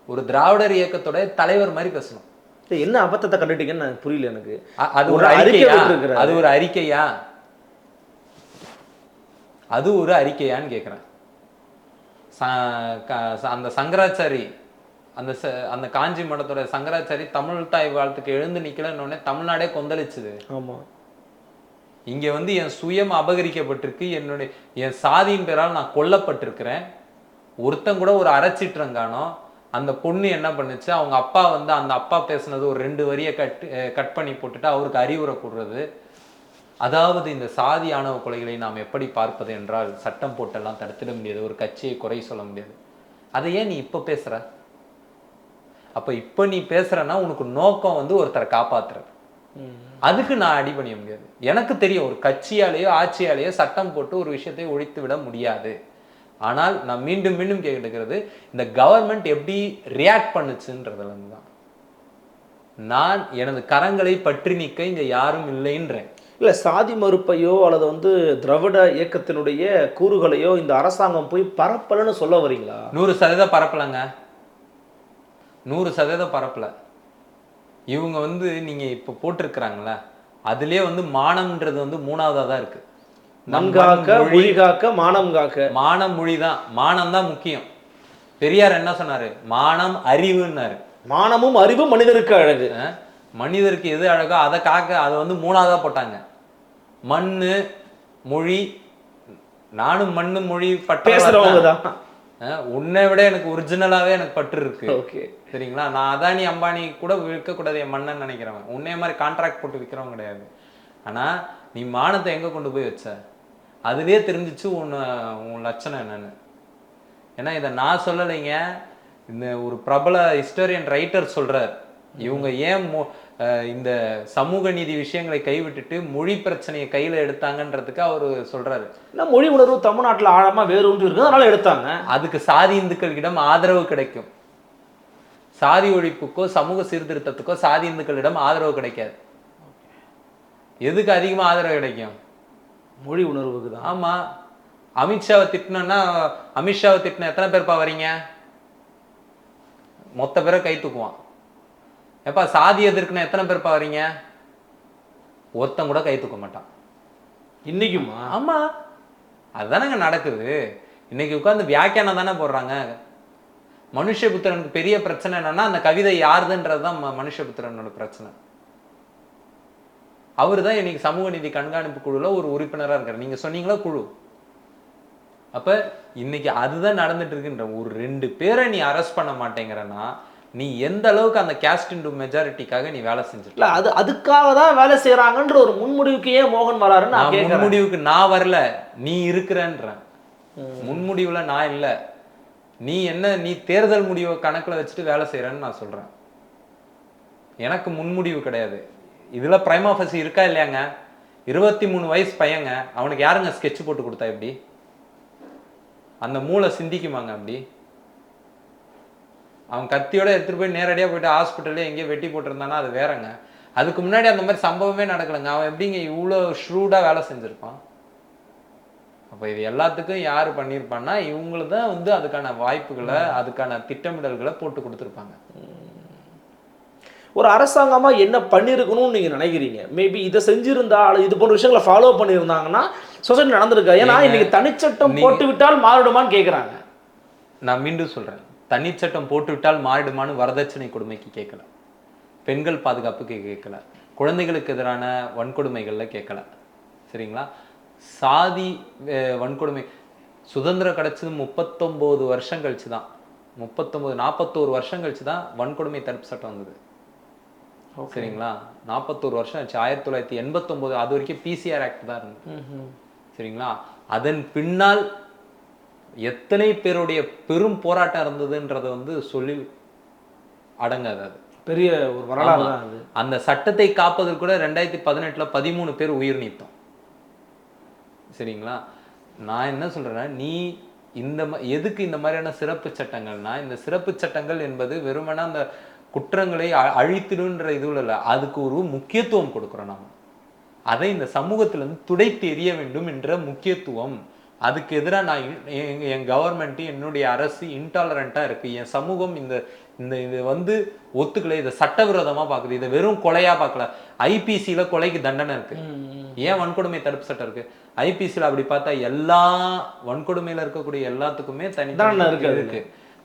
ஒரு திராவிடர் இயக்கத்தோட தலைவர் மாதிரி பேசணும். என்ன அபத்தத்தை கண்டுட்டீங்கன்னு புரியல எனக்கு. அது ஒரு அறிக்கையா? அது ஒரு அறிக்கையா? அது ஒரு அறிக்கையான்னு கேட்கிறேன். அந்த சங்கராச்சாரி, அந்த காஞ்சி மடத்தோட சங்கராச்சாரி தமிழ் தாய் வாழ்த்துக்கு எழுந்து நிக்கலன்னு தமிழ்நாடே கொந்தளிச்சுது. ஆமா, இங்க வந்து என் சுயம் அபகரிக்கப்பட்டிருக்கு, என் சாதியின் பேரால் நான் கொல்லப்பட்டிருக்கிறேன். ஒருத்தன் கூட ஒரு அரைச்சிட்டுறங்கானோ. அந்த பொண்ணு என்ன பண்ணுச்சு, அவங்க அப்பா வந்து அந்த அப்பா பேசுனது ஒரு 2 வரியை கட் பண்ணி போட்டுட்டு அவருக்கு அறிவுரை கூடுறது. அதாவது இந்த சாதி ஆணவ கொலைகளை நாம் எப்படி பார்ப்பது என்றால், சட்டம் போட்டெல்லாம் தடுத்திட முடியாது, ஒரு கட்சியை குறை சொல்ல முடியாது. அதை ஏன் நீ இப்ப பேசுற? அப்ப இப்ப நீ பேசுறன்னா உனக்கு நோக்கம் வந்து ஒருத்தரை காப்பாத்துறது. அதுக்கு நான் அடி பண்ணிய முடியாது. எனக்கு தெரியும், ஒரு கட்சியாலேயோ ஆட்சியாலேயோ சட்டம் போட்டு ஒரு விஷயத்தை ஒழித்து விட முடியாது. ஆனால் நான் மீண்டும் மீண்டும் கேட்கிறது, இந்த கவர்மெண்ட் எப்படி ரியாக்ட் பண்ணுச்சுன்றதுல இருந்து தான். நான் எனது கரங்களை பற்றி நிற்க இங்க யாரும் இல்லைன்றேன். இல்ல, சாதி மறுப்பையோ அல்லது வந்து திராவிட இயக்கத்தினுடைய கூறுகளையோ இந்த அரசாங்கம் போய் பரப்பலன்னு சொல்ல வரீங்களா? 100% பரப்பலங்க, 100% பரப்பல. இவங்க வந்து நீங்க இப்ப போட்டிருக்கிறாங்களா, அதுலயே வந்து மானம்ன்றது வந்து 3ஆவதா தான் இருக்கு. நன்காக்க, மொழி காக்க, மானம் காக்க. மானம் மொழி தான், மானம் தான் முக்கியம். பெரியார் என்ன சொன்னாரு? மானம் அறிவுன்னாரு. மானமும் அறிவும் மனிதருக்கு அழகு. மனிதருக்கு எது அழகோ அதை காக்க, அதை வந்து 3ஆவதா போட்டாங்க. மண்ணு மொழி, நானும் மண்ணு மொழி பேசுறவங்க தான். உன்னை விட எனக்கு ஒரிஜினலாவே எனக்கு பற்று இருக்கு. ஓகே, சரிங்களா? நான் அதானி அம்பானி கூட விற்கக்கூடாது என் மண்ணன்னு நினைக்கிறவன். உன்னே மாதிரி கான்ட்ராக்ட் போட்டு விற்கிறவங்க கிடையாது. ஆனா நீ மானத்தை எங்க கொண்டு போய் வச்ச? அதுலயே தெரிஞ்சிச்சு உன் லட்சணம் என்னன்னு. ஏன்னா இதை நான் சொல்லலைங்க, இந்த ஒரு பிரபல ஹிஸ்டோரியன் ரைட்டர் சொல்றார். இவங்க ஏன் இந்த சமூக நீதி விஷயங்களை கைவிட்டுட்டு மொழி பிரச்சனையை கையில எடுத்தாங்கன்றதுக்கு அவரு சொல்றாரு. மொழி உணர்வு தமிழ்நாட்டில் ஆழமா வேரூன்றி இருக்கு, அதனால எடுத்தாங்க. அதுக்கு சாதி இந்துக்களிடம் ஆதரவு கிடைக்கும். சாதி ஒழிப்புக்கோ சமூக சீர்திருத்தத்துக்கோ சாதி இந்துக்களிடம் ஆதரவு கிடைக்காது. எதுக்கு அதிகமா ஆதரவு கிடைக்கும்? மொழி உணர்வுக்கு தான். ஆமா, அமித்ஷாவை திட்டினா, அமித்ஷாவை திட்டின எத்தனை பேர்ப்பா வரீங்க? மொத்த பேரை கை தூக்குவான். எப்பா சாதி எதிர்க்குன்னா எத்தனை பேர்ப்பா வரீங்க? ஒருத்தன் கூட கை தூக்க மாட்டான். இன்னைக்குமா? ஆமா, அதுதானங்க நடக்குது. இன்னைக்கு உட்காந்து வியாக்கியானம் தானே போடுறாங்க. மனுஷபுத்திரனுக்கு பெரிய பிரச்சனை என்னன்னா அந்த கவிதை யாருதுன்றதுதான் மனுஷபுத்திரனோட பிரச்சனை. அவரு தான் இன்னைக்கு சமூக நீதி கண்காணிப்பு குழுல ஒரு உறுப்பினரா இருக்காரு. நீங்க சொன்னீங்களா குழு? அப்ப இன்னைக்கு அதுதான் நடந்துட்டு இருக்குன்ற. ஒரு 2 பேரை நீ அரெஸ்ட் பண்ண மாட்டேங்கிறன்னா நீ எந்த அளவுக்கு அந்த கேஸ்ட் இன்டு மெஜாரிட்டிக்காக நீ வேலை செஞ்சிருக்க? அதுக்காக தான் வேலை செய்யறாங்கன்ற ஒரு முன்முடிவுக்கு ஏன் மோகன் வராருன்னு நான் கேக்குறேன். முன்முடிவுக்கு நான் வரல, நீ இருக்கிறன்ற. முன்முடிவுல நான் இல்ல. நீ என்ன, நீ தேர்தல் முடிவை கணக்குல வச்சுட்டு வேலை செய்யறன்னு நான் சொல்றேன். எனக்கு முன்முடிவு கிடையாது. இதுல பிரைம் ஆஃபீஸ் இருக்கா இல்லையாங்க? 23 வயசு பையங்க, அவனுக்கு யாருங்க ஸ்கெட்ச் போட்டு கொடுத்தா? எப்படி அந்த மூளை சிந்திக்குமாங்க? அப்படி அவன் கத்தியோட எடுத்துட்டு போய் நேரடியா போயிட்டு ஹாஸ்பிட்டல்ல எங்கேயோ வெட்டி போட்டிருந்தானா அது வேறங்க. அதுக்கு முன்னாடி அந்த மாதிரி சம்பவமே நடக்கலைங்க. அவன் எப்படிங்க இவ்வளோ ஷ்ரூடா வேலை செஞ்சிருப்பான்? அப்ப இது எல்லாத்துக்கும் யாரு பண்ணியிருப்பான்னா இவங்கள தான் வந்து அதுக்கான வாய்ப்புகளை, அதுக்கான திட்டமிடல்களை போட்டு கொடுத்துருப்பாங்க. ஒரு அரசாங்கமா என்ன பண்ணிருக்கணும்னு நீங்க நினைக்கிறீங்க? மேபி இதை செஞ்சிருந்தா இது போன்ற விஷயங்களை ஃபாலோ பண்ணியிருந்தாங்கன்னா சொசைட்டி நடந்திருக்கா? ஏன்னா இன்னைக்கு தனிச்சட்டம் போட்டு விட்டால் மாறிடுமான்னு கேட்குறாங்க. நான் மீண்டும் சொல்றேன், தனிச்சட்டம் போட்டு விட்டால் மாறிடுமான்னு வரதட்சணை கொடுமைக்கு கேட்கல, பெண்கள் பாதுகாப்புக்கு கேட்கல, குழந்தைகளுக்கு எதிரான வன்கொடுமைகள்ல கேட்கல. சரிங்களா? சாதி வன்கொடுமை சுதந்திரம் கிடைச்சது 39 வருஷம் கழிச்சு தான், 41 வருஷம் கழிச்சு தான் வன்கொடுமை தடுப்பு சட்டம் வந்தது. சரிங்களா? 41 வருஷம் ஆச்சு. 1989 அது வரைக்கும் பிசிஆர் ஆக்ட் தான் இருந்தது. சரிங்களா? அதன் பின்னால் எத்தனை பேருடைய பெரும் போராட்டம் இருந்ததுன்றத வந்து சொல்லி அடங்காது. அது பெரிய ஒரு வரலாறு தான் அது. அந்த சட்டத்தை காப்பதற்கு கூட 2018 13 பேர் உயிர் நீத்தோம். சரிங்களா? நான் என்ன சொல்றேன்னா, நீ எதுக்கு இந்த மாதிரியான சிறப்பு சட்டங்கள்னா, இந்த சிறப்பு சட்டங்கள் என்பது வெறுமனா அந்த குற்றங்களை அழித்திடுன்ற இதுல இல்லை, அதுக்கு ஒரு முக்கியத்துவம் கொடுக்குறோம் நம்ம. அதை இந்த சமூகத்திலிருந்து துடைத்து எறிய வேண்டும் என்ற முக்கியத்துவம். அதுக்கு எதிராக நான் என் கவர்மெண்ட், என்னுடைய அரசு இன்டாலரண்டா இருக்கு. என் சமூகம் இந்த இது வந்து ஒத்துக்கலை, இதை சட்டவிரோதமா பாக்குது, இதை வெறும் கொலையா பார்க்கல. ஐபிசியில கொலைக்கு தண்டனை இருக்கு. ஏன் வன்கொடுமை தடுப்பு சட்டம் இருக்கு? ஐபிசியில அப்படி பார்த்தா எல்லா வன்கொடுமையில இருக்கக்கூடிய எல்லாத்துக்குமே தனி தண்டனை இருக்கு.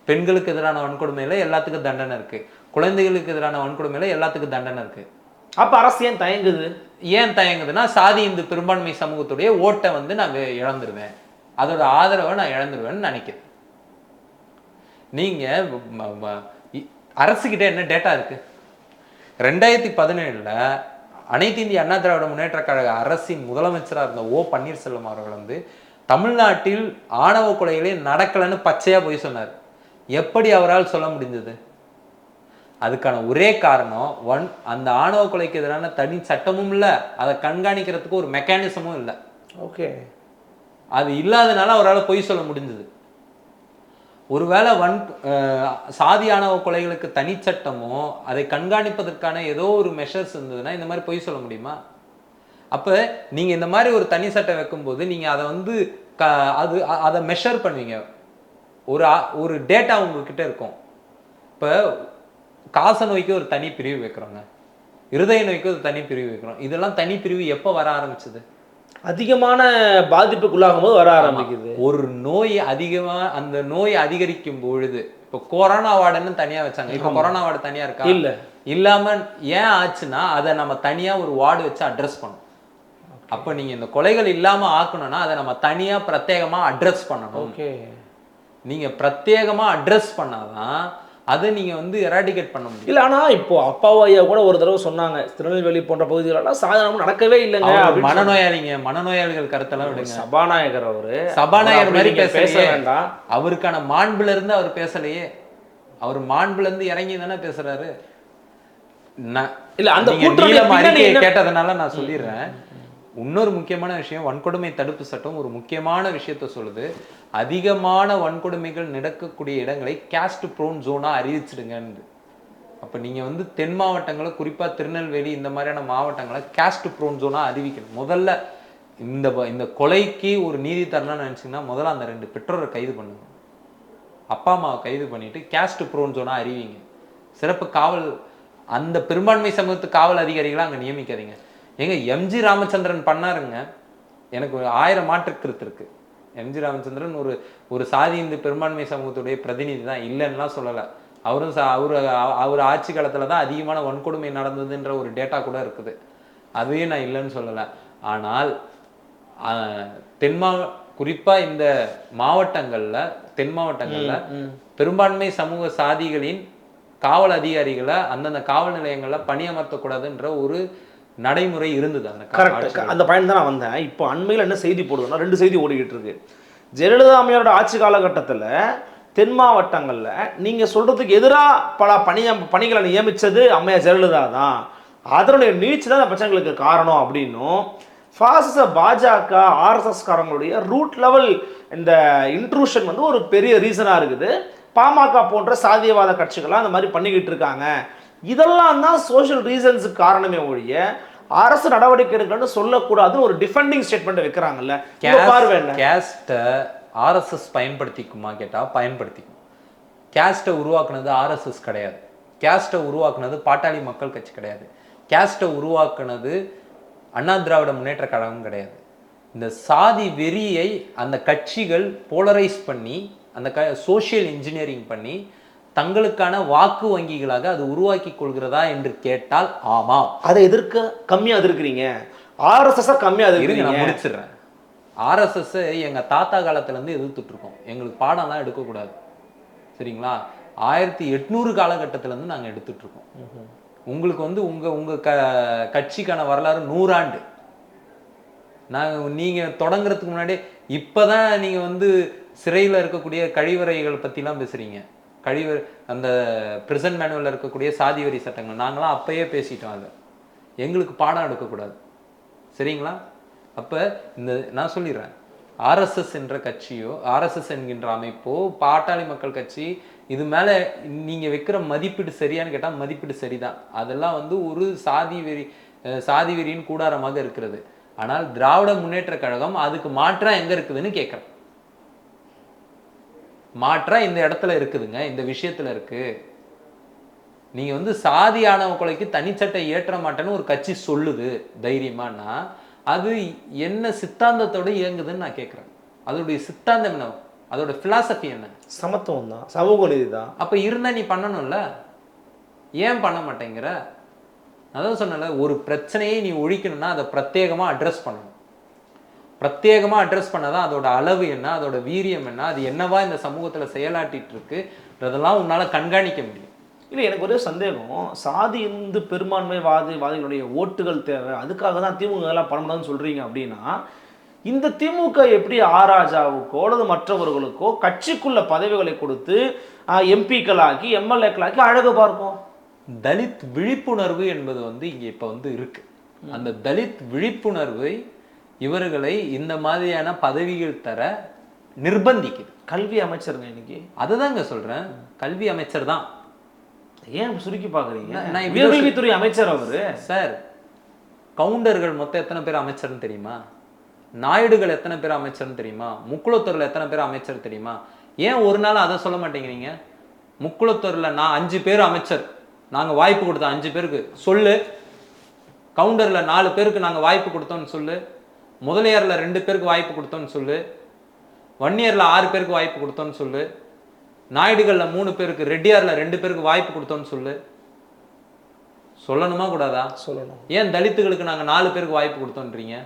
பெண்களுக்கு எதிரான வன்கொடுமையில எல்லாத்துக்கும் தண்டனை இருக்கு. குழந்தைகளுக்கு எதிரான வன்கொடுமையில எல்லாத்துக்கும் தண்டனை இருக்கு. அப்ப அரசு ஏன் தயங்குது? ஏன் தயங்குதுன்னா, சாதி இந்து பெரும்பான்மை சமூகத்துடைய ஓட்டை வந்து நான் இழந்துருவேன், அதோட ஆதரவை நான் இழந்துருவேன்னு நினைக்கிறேன். நீங்க அரசுகிட்ட என்ன டேட்டா இருக்கு? 2017 அனைத்து இந்திய அண்ணா திராவிட முன்னேற்ற கழக அரசின் முதலமைச்சராக இருந்த ஓ பன்னீர்செல்வம் அவர்கள் வந்து தமிழ்நாட்டில் ஆணவ கொலைகளே நடக்கலன்னு பச்சையா போய் சொன்னார். எப்படி அவரால் சொல்ல முடிஞ்சது? அதுக்கான ஒரே காரணம், அந்த ஆணவ கொலைக்கு எதிரான தனி சட்டமும் இல்லை, அதை கண்காணிக்கிறதுக்கு ஒரு மெக்கானிசமும் இல்லை. ஓகே, அது இல்லாதனால அவரால் பொய் சொல்ல முடிஞ்சது. ஒருவேளை சாதி ஆணவ கொலைகளுக்கு தனிச்சட்டமோ அதை கண்காணிப்பதற்கான ஏதோ ஒரு மெஷர்ஸ் இருந்ததுன்னா இந்த மாதிரி பொய் சொல்ல முடியுமா? அப்ப நீங்க இந்த மாதிரி ஒரு தனி சட்டம் வைக்கும்போது நீங்க அதை வந்து அதை மெஷர் பண்ணுவீங்க. ஒரு டேட்டா உங்ககிட்ட இருக்கும். இப்போ காச நோய்க்கு ஒரு தனி பிரிவு வைக்கிறோங்க, இருதய நோய்க்கு ஒரு தனி பிரிவு வைக்கிறோம். இதெல்லாம் தனி பிரிவு எப்போ வர ஆரம்பிச்சது? அதிகமான பாதிப்புக்குள்ளாகும் போது வர ஆரம்பிக்குது. ஒரு நோய் அந்த நோய் அதிகரிக்கும் பொழுது, இப்போ கொரோனா வார்டுன்னு தனியா வச்சாங்க, இப்போ கொரோனா வார்டு தனியா இருக்கா? இல்ல. இல்லாம ஏன் ஆச்சுன்னா அதை நம்ம தனியா ஒரு வார்டு வச்சு அட்ரஸ் பண்ணணும். அப்ப நீங்க இந்த கொலைகள் இல்லாம ஆக்கணும்னா அதை நம்ம தனியா பிரத்யேகமா அட்ரஸ் பண்ணணும். நீங்க பிரத்யேகமா அட்ரஸ் பண்ணாதான் அதை நீங்க வந்து எராடிகேட் பண்ண முடியும். இல்ல ஆனா இப்போ அப்பாவும் ஐயா கூட ஒரு தடவை சொன்னாங்க, திருநெல்வேலி போன்ற பகுதிகளெல்லாம் சாதாரணமா நடக்கவே இல்லைங்க. மனநோயாளிகள் கருத்தெல்லாம் விடுங்க. சபாநாயகர் அவரு சபாநாயகர் மாதிரி பேச வேண்டாம். அவருக்கான மாண்புல இருந்து அவர் பேசலையே. அவர் மாண்புல இருந்து இறங்கி தானே பேசுறாரு. இல்ல அந்த அறிக்கையை கேட்டதுனால நான் சொல்லிடுறேன். இன்னொரு முக்கியமான விஷயம், வன்கொடுமை தடுப்பு சட்டம் ஒரு முக்கியமான விஷயத்த சொல்லுது. அதிகமான வன்கொடுமைகள் நடக்கக்கூடிய இடங்களை கேஸ்ட் ப்ரோன் ஜோனா அறிவிச்சிடுங்கன்னு. அப்ப நீங்க வந்து தென் மாவட்டங்களை, குறிப்பா திருநெல்வேலி இந்த மாதிரியான மாவட்டங்களை கேஸ்ட் ப்ரோன் ஜோனா அறிவிக்கணும். முதல்ல இந்த கொலைக்கு ஒரு நீதி தரணும்னு நினைச்சீங்கன்னா முதல்ல அந்த 2 பெற்றோரை கைது பண்ணுங்க. அப்பா அம்மாவை கைது பண்ணிட்டு கேஸ்ட் ப்ரோன் ஜோனா அறிவிங்க. சிறப்பு காவல், அந்த பெரும்பான்மை சமூகத்து காவல் அதிகாரிகளை அங்க நியமிக்காதீங்க. எங்க எம்ஜி ராமச்சந்திரன் பண்ணாருங்க. எனக்கு 1000 மாற்று கருத்து இருக்கு. எம்ஜி ராமச்சந்திரன் ஒரு சாதி இந்து பெரும்பான்மை சமூகத்துடைய பிரதிநிதி தான், இல்லைன்னுலாம் சொல்லலை. அவர் ஆட்சி காலத்துல தான் அதிகமான வன்கொடுமை நடந்ததுன்ற ஒரு டேட்டா கூட இருக்குது. அதையும் நான் இல்லைன்னு சொல்லலை. ஆனால் குறிப்பா இந்த மாவட்டங்கள்ல, தென் மாவட்டங்கள்ல பெரும்பான்மை சமூக சாதிகளின் காவல் அதிகாரிகளை அந்தந்த காவல் நிலையங்கள்ல பணியமர்த்தக்கூடாதுன்ற ஒரு நடைமுறை இருந்தது. அந்த பயன் தான் நான் வந்தேன். இப்போ அண்மையில் என்ன செய்தி போடுதுன்னா 2 செய்தி ஓடிக்கிட்டு இருக்கு. ஜெயலலிதா அம்மையாரோட ஆட்சி காலகட்டத்தில் தென் மாவட்டங்களில் நீங்க சொல்றதுக்கு எதிராக பல பணிகளை நியமிச்சது அம்மையார் ஜெயலலிதா தான், அதனுடைய நீட்சி தான் அந்த பிரச்சனைகளுக்கு காரணம் அப்படின்னும், பாசிச பாஜக ஆர்எஸ்எஸ் காரங்களுடைய ரூட் லெவல் இந்த இன்ட்ரூஷன் வந்து ஒரு பெரிய ரீசனா இருக்குது, பாமக போன்ற சாதியவாத கட்சிகள்லாம் அந்த மாதிரி பண்ணிக்கிட்டு இருக்காங்க, இதெல்லாம் தான் சோஷியல் ரீசன்ஸுக்கு காரணமே ஒழிய அரசு நடவடிக்கை எடுக்கணும்னு சொல்லக்கூடாதுன்னு ஒரு டிஃபெண்டிங் ஸ்டேட்மெண்ட் வைக்கிறாங்கல்ல. கேஸ்ட்டை ஆர்எஸ்எஸ் பயன்படுத்திக்குமா கேட்டா பயன்படுத்திக்கும். கேஸ்ட்டை உருவாக்குனது ஆர்எஸ்எஸ் கிடையாது. கேஸ்ட்டை உருவாக்குனது பாட்டாளி மக்கள் கட்சி கிடையாது. கேஸ்ட்டை உருவாக்குனது அண்ணா திராவிட முன்னேற்ற கழகம் கிடையாது. இந்த சாதி வெறியை அந்த கட்சிகள் போலரைஸ் பண்ணி, அந்த சோஷியல் இன்ஜினியரிங் பண்ணி தங்களுக்கான வாக்கு வங்கிகளாக அது உருவாக்கி கொள்கிறதா என்று கேட்டால் ஆமா. அதை எதிர்க்க கம்மியா எதிர்க்கிறீங்க, ஆர்எஸ்எஸ் கம்மியா எதிர்க்கிறீங்க. நான் முடிச்சிடுறேன். ஆர்எஸ்எஸ் எங்க தாத்தா காலத்துல இருந்து எதிர்த்துட்டு இருக்கோம். எங்களுக்கு பாடம்லாம் எடுக்கக்கூடாது, சரிங்களா? 1800 காலகட்டத்துல இருந்து நாங்க எடுத்துட்டு இருக்கோம். உங்களுக்கு வந்து உங்க கட்சிக்கான வரலாறு 100 ஆண்டு. நீங்க தொடங்குறதுக்கு முன்னாடி இப்பதான் நீங்க வந்து சிறையில் இருக்கக்கூடிய கழிவறைகள் பத்திலாம் பேசுறீங்க. அந்த பிரிசன் மேனுவல்ல இருக்கக்கூடிய சாதி வரி சட்டங்கள் நாங்களாம் அப்பயே பேசிட்டோம். அதை எங்களுக்கு பாடம் எடுக்கக்கூடாது, சரிங்களா? அப்ப நான் சொல்லிடுறேன், ஆர்எஸ்எஸ் என்ற கட்சியோ ஆர்எஸ்எஸ் என்கின்ற அமைப்போ பாட்டாளி மக்கள் கட்சி இது மேல நீங்க வைக்கிற மதிப்பீடு சரியான்னு கேட்டா மதிப்பீடு சரிதான். அதெல்லாம் வந்து ஒரு சாதி வெறியின் கூடாரமாக இருக்கிறது. ஆனால் திராவிட முன்னேற்ற கழகம் அதுக்கு மாற்றா எங்க இருக்குதுன்னு கேட்கிறேன். மாற்றா இந்த இடத்துல இருக்குதுங்க, இந்த விஷயத்துல இருக்கு. நீங்க வந்து சாதி ஆணவ கொலைக்கு தனிச்சட்டை ஏற்ற மாட்டேன்னு ஒரு கட்சி சொல்லுது தைரியமானா, அது என்ன சித்தாந்தத்தோட இயங்குதுன்னு நான் கேட்கிறேன். அதோடைய சித்தாந்தம் என்ன, அதோட பிலாசபி என்ன? சமத்துவம் தான், சமூக நீதி தான். அப்ப இருந்தா நீ பண்ணணும்ல, ஏன் பண்ண மாட்டேங்கிற? அதான் சொன்னல, ஒரு பிரச்சனையை நீ ஒழிக்கணும்னா அதை பிரத்யேகமா அட்ரஸ் பண்ணணும். பிரத்யேகமா அட்ரஸ் பண்ணாதான் அதோட அளவு என்ன, அதோட வீரியம் என்ன, அது என்னவா இந்த சமூகத்துல செயலாட்டிட்டு இருக்குன்றதெல்லாம் உன்னால கண்காணிக்க முடியும். இல்லை, எனக்கு ஒரே சந்தேகம், சாதி இந்து பெரும்பான்மை வாதிகளுடைய ஓட்டுகள் தேவை, அதுக்காக தான் திமுக எல்லாம் பண்ணணும்னு சொல்றீங்க அப்படின்னா, இந்த திமுக எப்படி ஆராஜாவுக்கோ அல்லது மற்றவர்களுக்கோ கட்சிக்குள்ள பதவிகளை கொடுத்து எம்பிக்களாக்கி எம்எல்ஏக்களாக்கி அழகு பார்க்கும்? தலித் விழிப்புணர்வு என்பது வந்து இங்க இப்ப வந்து இருக்கு. அந்த தலித் விழிப்புணர்வை இவர்களை இந்த மாதிரியான பதவிகள் தர நிர்பந்திக்குது. கல்வி அமைச்சருங்க இன்னைக்கு, அதுதாங்க சொல்றேன், கல்வி அமைச்சர் தான். ஏன் சுருக்கி பாக்குறீங்க? நான் உயர்கல்வித்துறை அமைச்சர் அவரு. சார், கவுண்டர்கள் மொத்தம் எத்தனை பேர் அமைச்சர்னு தெரியுமா? நாயுடுகள் எத்தனை பேர் அமைச்சர்னு தெரியுமா? முக்குளத்தூர்ல எத்தனை பேர் அமைச்சர் தெரியுமா? ஏன் ஒரு நாள் அதை சொல்ல மாட்டேங்கிறீங்க? முக்குளத்தூர்ல நான் 5 பேர் அமைச்சர், நாங்க வாய்ப்பு கொடுத்தோம் 5 பேருக்கு சொல்லு. கவுண்டர்ல 4 பேருக்கு நாங்க வாய்ப்பு கொடுத்தோம்னு சொல்லு. முதலியார்ல 2 பேருக்கு வாய்ப்பு கொடுத்தோம்னு சொல்லு. வன்னியர்ல 6 பேருக்கு வாய்ப்பு கொடுத்தோம்னு சொல்லு. நாயுடுகள்ல 3 பேருக்கு, ரெட்டியார்ல 2 பேருக்கு வாய்ப்பு கொடுத்தோம்னு சொல்லு. சொல்லணுமா கூடாதா? சொல்லணும். ஏன் தலித்துகளுக்கு நாங்க 4 பேருக்கு வாய்ப்பு கொடுத்தோன்றீங்க?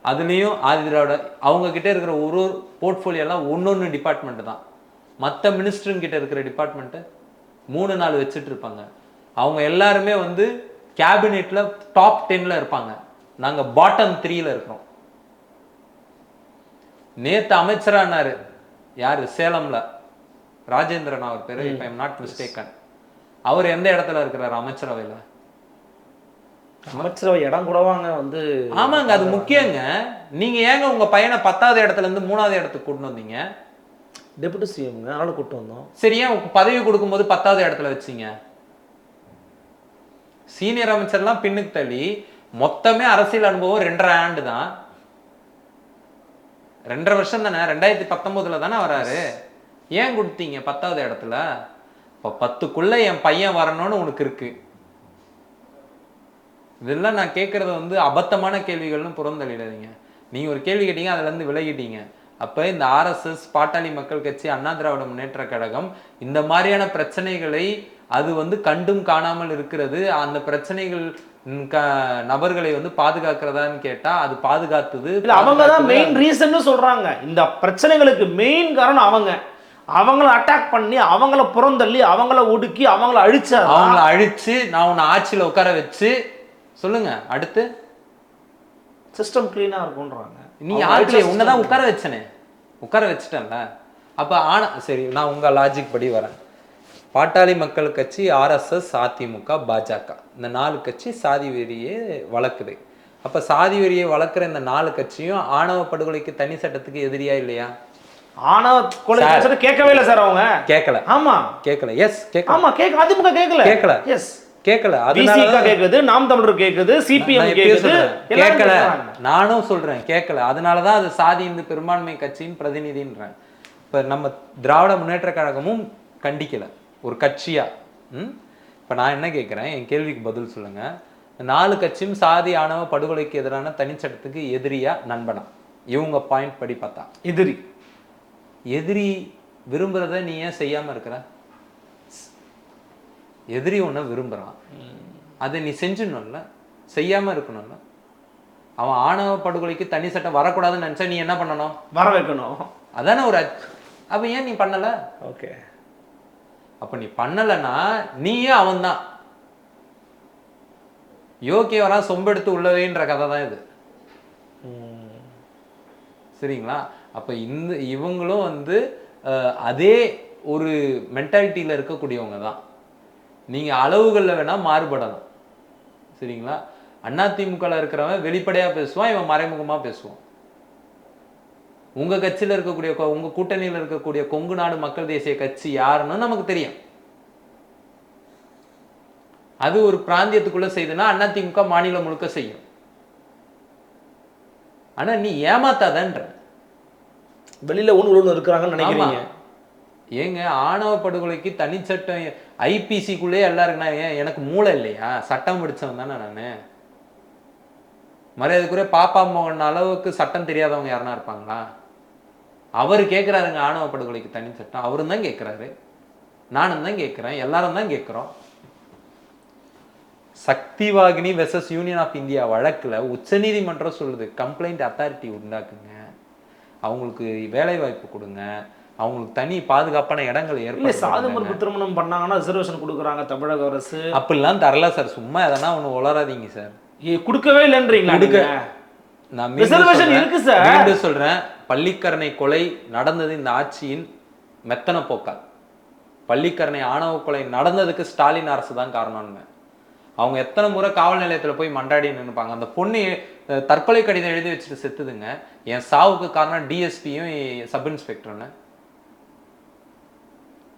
அதுலேயும் ஆதிதிராவிட அவங்க கிட்ட இருக்கிற ஒரு போர்ட்ஃபோலியோலாம் ஒன்னொன்று டிபார்ட்மெண்ட் தான். மற்ற மினிஸ்டருங்க கிட்ட இருக்கிற டிபார்ட்மெண்ட்டு 3-4 வச்சுட்டு இருப்பாங்க. அவங்க எல்லாருமே வந்து கேபினெட்ல டாப் 10ல இருப்பாங்க. நாங்க பாட்டம் 3ல இருக்கிறோம். நேத்து அமைச்சரானாரு யாரு, சேலம்ல ராஜேந்திரன் அவர் பேரு, if I am not mistaken. அவர் எந்த இடத்துல இருக்கிறாரு அமைச்சரவையில? அமைச்சரவை இடம் கூடவாங்க வந்து. ஆமாங்க, அது முக்கியங்க. நீங்க ஏங்க உங்க பையனை 10வது இடத்துல இருந்து 3வது இடத்துக்கு கூட்டு வந்தீங்க? டெபுட்டி சிஎம்ங்க, அதனால கூட்டு வந்தோம். சரியா பதவி கொடுக்கும்போது 10வது இடத்துல வச்சீங்க? சீனியர் அமைச்சர்லாம் பின்னுக்கு தள்ளி மொத்தமே அரசியல் அனுபவம் 2.5 ஆண்டு தான், 2.5 வருஷம் தானே, 2019 தானே வராரு. ஏன் கொடுத்தீங்க 10வது இடத்துல? இப்போ 10க்குள்ள என் பையன் வரணும்னு உனக்கு இருக்கு. இதெல்லாம் நான் கேட்கறது வந்து அபத்தமான கேள்விகள்னு புறந்தள்ளிடாதீங்க. நீங்க ஒரு கேள்வி கேட்டீங்க, அதுல இருந்து விலகிட்டீங்க. அப்ப இந்த RSS, பாட்டாளி மக்கள் கட்சி, அண்ணா திராவிட முன்னேற்ற கழகம் இந்த மாதிரியான பிரச்சனைகளை அது வந்து கண்டும் காணாமல் இருக்கிறது. அந்த பிரச்சனைகள் நபர்களை வந்து பாதுகாக்கிறதான்னு கேட்டா அது பாதுகாத்தது. அவங்க தான் மெயின் ரீசன் சொல்றாங்க. இந்த பிரச்சனைகளுக்கு மெயின் காரணம் அவங்கள அட்டாக் பண்ணி, அவங்கள புறந்தள்ளி, அவங்கள ஒடுக்கி, அவங்கள அழிச்சு நான் உன்னை ஆட்சியில உட்கார வச்சு சொல்லுங்க. அடுத்து சிஸ்டம் கிளீனா இருக்கும்ன்றாங்க. நீ ஆட்சியை உன்னதான் உட்கார வச்சுட்டேன்ல. அப்ப சரி, நான் உங்க லாஜிக் படி வரேன். பாட்டாளி மக்கள் கட்சி, RSS, அதிமுக, பாஜக இந்த 4 கட்சி சாதி வெறியை வளர்க்குது. அப்ப சாதி வெறியை வளர்க்குற இந்த 4 கட்சியும் ஆணவ படுகொலைக்கு தனி சட்டத்துக்கு எதிரியா இல்லையா? ஆணவ கொலை கேட்கவே இல்லை சார். அவங்க கேட்கல. ஆமா கேட்கல. எஸ் கேட்கல. ஆமா அதிமுக கேட்கல. எஸ் கேட்கல. அதனால கேக்குது, நாம் தமிழர் கேக்குது, சிபிஎம் கேக்குது, கேட்கல. நானும் சொல்றேன் கேட்கல. அதனாலதான் அது சாதி இந்து பெரும்பான்மை கட்சியின் பிரதிநிதின்றேன். இப்ப நம்ம திராவிட முன்னேற்ற கழகமும் கண்டிக்கல ஒரு கட்சியா. இப்ப நான் என்ன கேட்கிறேன், என் கேள்விக்கு பதில் சொல்லுங்க. 4 கட்சியும் சாதி ஆணவ படுகொலைக்கு எதிரான தனிச்சட்டத்துக்கு எதிரியா நண்பனா? இவங்க பாயிண்ட் படி பார்த்தா எதிரி விரும்புறத நீ ஏன் செய்யாம இருக்கிற? எதிரி ஒண்ண விரும்புறான், அதை நீ செஞ்சிடணும்ல, செய்யாம இருக்கணும்ல. அவன் ஆணவ படுகொலைக்கு தனி சட்டம் வரக்கூடாதுன்னு நினைச்சா நீ என்ன பண்ணணும்? வர வைக்கணும். அதானே ஒரு. அப்ப ஏன் நீ பண்ணல? ஓகே, அப்ப நீ பண்ணலன்னா நீயே அவன் தான் யோகே வரா சொம்பெடுத்து உள்ளவேன்ற கதை தான் இது. சரிங்களா? அப்ப இவங்களும் வந்து அதே ஒரு மென்டாலிட்டியில இருக்கக்கூடியவங்க தான். நீங்க அளவுகள்ல வேணா மாறுபடலாம். சரிங்களா? அதிமுக இருக்கிறவன் வெளிப்படையா பேசுவான், இவன் மறைமுகமா பேசுவான். உங்க கட்சியில இருக்கக்கூடிய, உங்க கூட்டணியில இருக்கக்கூடிய கொங்கு நாடு மக்கள் தேசிய கட்சி யாருன்னு நமக்கு தெரியும். அது ஒரு பிராந்தியத்துக்குள்ள செய்யுதுன்னா அதிமுக மாநிலம் முழுக்க செய்யும். ஆனா நீ ஏமாத்தாதன்ற. வெளியில ஒண்ணு இருக்கிறாங்கன்னு நினைக்கிறீங்க. ஏங்க ஆணவ படுகொலைக்கு தனிச்சட்டம் ஐபிசிக்குள்ளே எல்லாருக்குன்னா எனக்கு மூளை இல்லையா? சட்டம் படிச்சவன் தானே நானு. மரியாதைக்குரிய பாப்பா மோகன் அளவுக்கு சட்டம் தெரியாதவங்க யாருன்னா இருப்பாங்களா? அவரு கேட்கிறாருங்க ஆணவ படுகொலைக்கு தனி சட்டம். அவரும் தான் கேட்கிறாரு, நானும் தான் கேட்கிறேன், எல்லாரும் தான் கேட்கிறோம். Shakti Vahini versus union of India வழக்குல உச்சநீதிமன்றம் சொல்லுது, கம்ப்ளைண்ட் அத்தாரிட்டி உண்டாக்குங்க, அவங்களுக்கு வேலை வாய்ப்பு கொடுங்க, அவங்களுக்கு தனி பாதுகாப்பான இடங்கள் ஏற்படும். சாதி மறுப்பு திருமணம் பண்ணாங்கன்னா ரிசர்வேஷன் கொடுக்குறாங்க தமிழக அரசு. அப்படிலாம் தரல சார், சும்மா எதனா ஒண்ணு உளராதீங்க சார். கொடுக்கவே இல்லைன்றீங்களா? நான் மீண்டும் சொல்றேன், பள்ளிக்கரணை கொலை நடந்தது இந்த ஆட்சியின் மெத்தன போக்கால். பள்ளிக்கரணை ஆணவ கொலை நடந்ததுக்கு ஸ்டாலின் அரசு தான் காரணம்னு அவங்க எத்தனை முறை காவல் நிலையத்துல போய் மண்டாடி நின்னுப்பாங்க. அந்த பொண்ணு தற்கொலை கடிதம் எழுதி வச்சுட்டு செத்துதுங்க. என் சாவுக்கு காரணம் டிஎஸ்பியும் சப் இன்ஸ்பெக்டர்னு.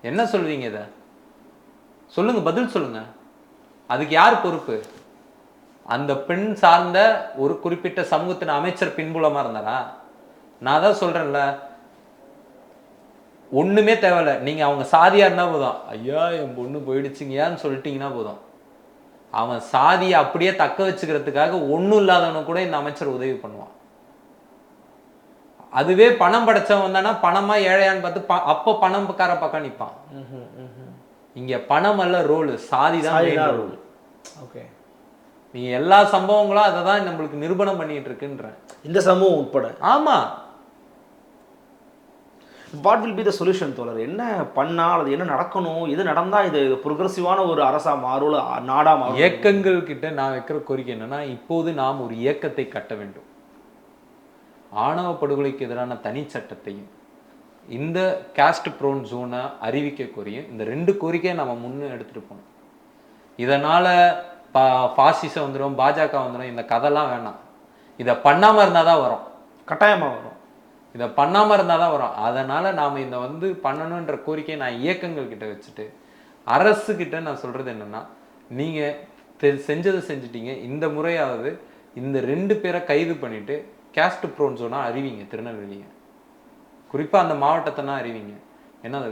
என்ன சொல்வீங்க? இத சொல்லுங்க, பதில் சொல்லுங்க. அதுக்கு யார் பொறுப்பு? அந்த பெண் சார்ந்த ஒரு குறிப்பிட்ட சமூகத்தின் அமைச்சர் பின்புலமா இருந்தாரா? நான் தான் சொல்றேன்ல, ஒண்ணுமே தேவையில்ல, நீங்க அவங்க சாதியா இருந்தா போதும், ஐயா என் பொண்ணு போயிடுச்சுங்கயான்னு சொல்லிட்டீங்கன்னா போதும். அவன் சாதியை அப்படியே தக்க வச்சுக்கிறதுக்காக ஒண்ணும் இல்லாதவனு கூட இந்த அமைச்சர் உதவி பண்ணுவான். அதுவே பணம் படைச்சவன் தானே பணமா ஏழையான்னு பார்த்து அப்ப பணம்கார பக்கம் நிற்பான். இங்க பணம் அல்ல ரோல், சாதி தான் ரோல். ஓகே, நீங்க எல்லா சம்பவங்களும் அதை தான் நம்மளுக்கு நிரூபணம் பண்ணிட்டு இருக்குன்ற, இந்த சம்பவம் உட்பட. ஆமா, what will be the solution தோழர்? என்ன பண்ணால் அது என்ன நடக்கணும், எது நடந்தால் இது ப்ரொக்ரெசிவான ஒரு அரசா மாறும், நாடா மாறும்? இயக்கங்கள் கிட்ட நான் வைக்கிற கோரிக்கை என்னன்னா, இப்போது நாம் ஒரு இயக்கத்தை கட்ட வேண்டும். ஆணவ படுகொலைக்கு எதிரான தனி சட்டத்தையும் இந்த காஸ்ட் ப்ரோன் ஜோனை அறிவிக்க கோரியும் இந்த 2 கோரிக்கையை நம்ம முன்னே எடுத்துட்டு போகணும். இதனால பாசிசம் வந்துடும், பாஜக வந்துடும், இந்த கதைலாம் வேணாம். இதை பண்ணாம இருந்தாதான் வரும், கட்டாயமா வரும். இதை பண்ணாம இருந்தாதான் வரும். அதனால நாம இந்த பண்ணணுன்ற கோரிக்கையை நான் இயக்கங்கள் கிட்ட வச்சுட்டு, அரசு கிட்ட நான் சொல்றது என்னன்னா, நீங்க செஞ்சதை செஞ்சுட்டீங்க, இந்த முறையாவது இந்த 2 பேரை கைது பண்ணிட்டு காஸ்ட் ப்ரோன் ஜோனா அறிவிங்க. திருநெல்வேலியை குறிப்பா அந்த மாவட்டத்தை தான் அறிவிங்க. ஏன்னா அது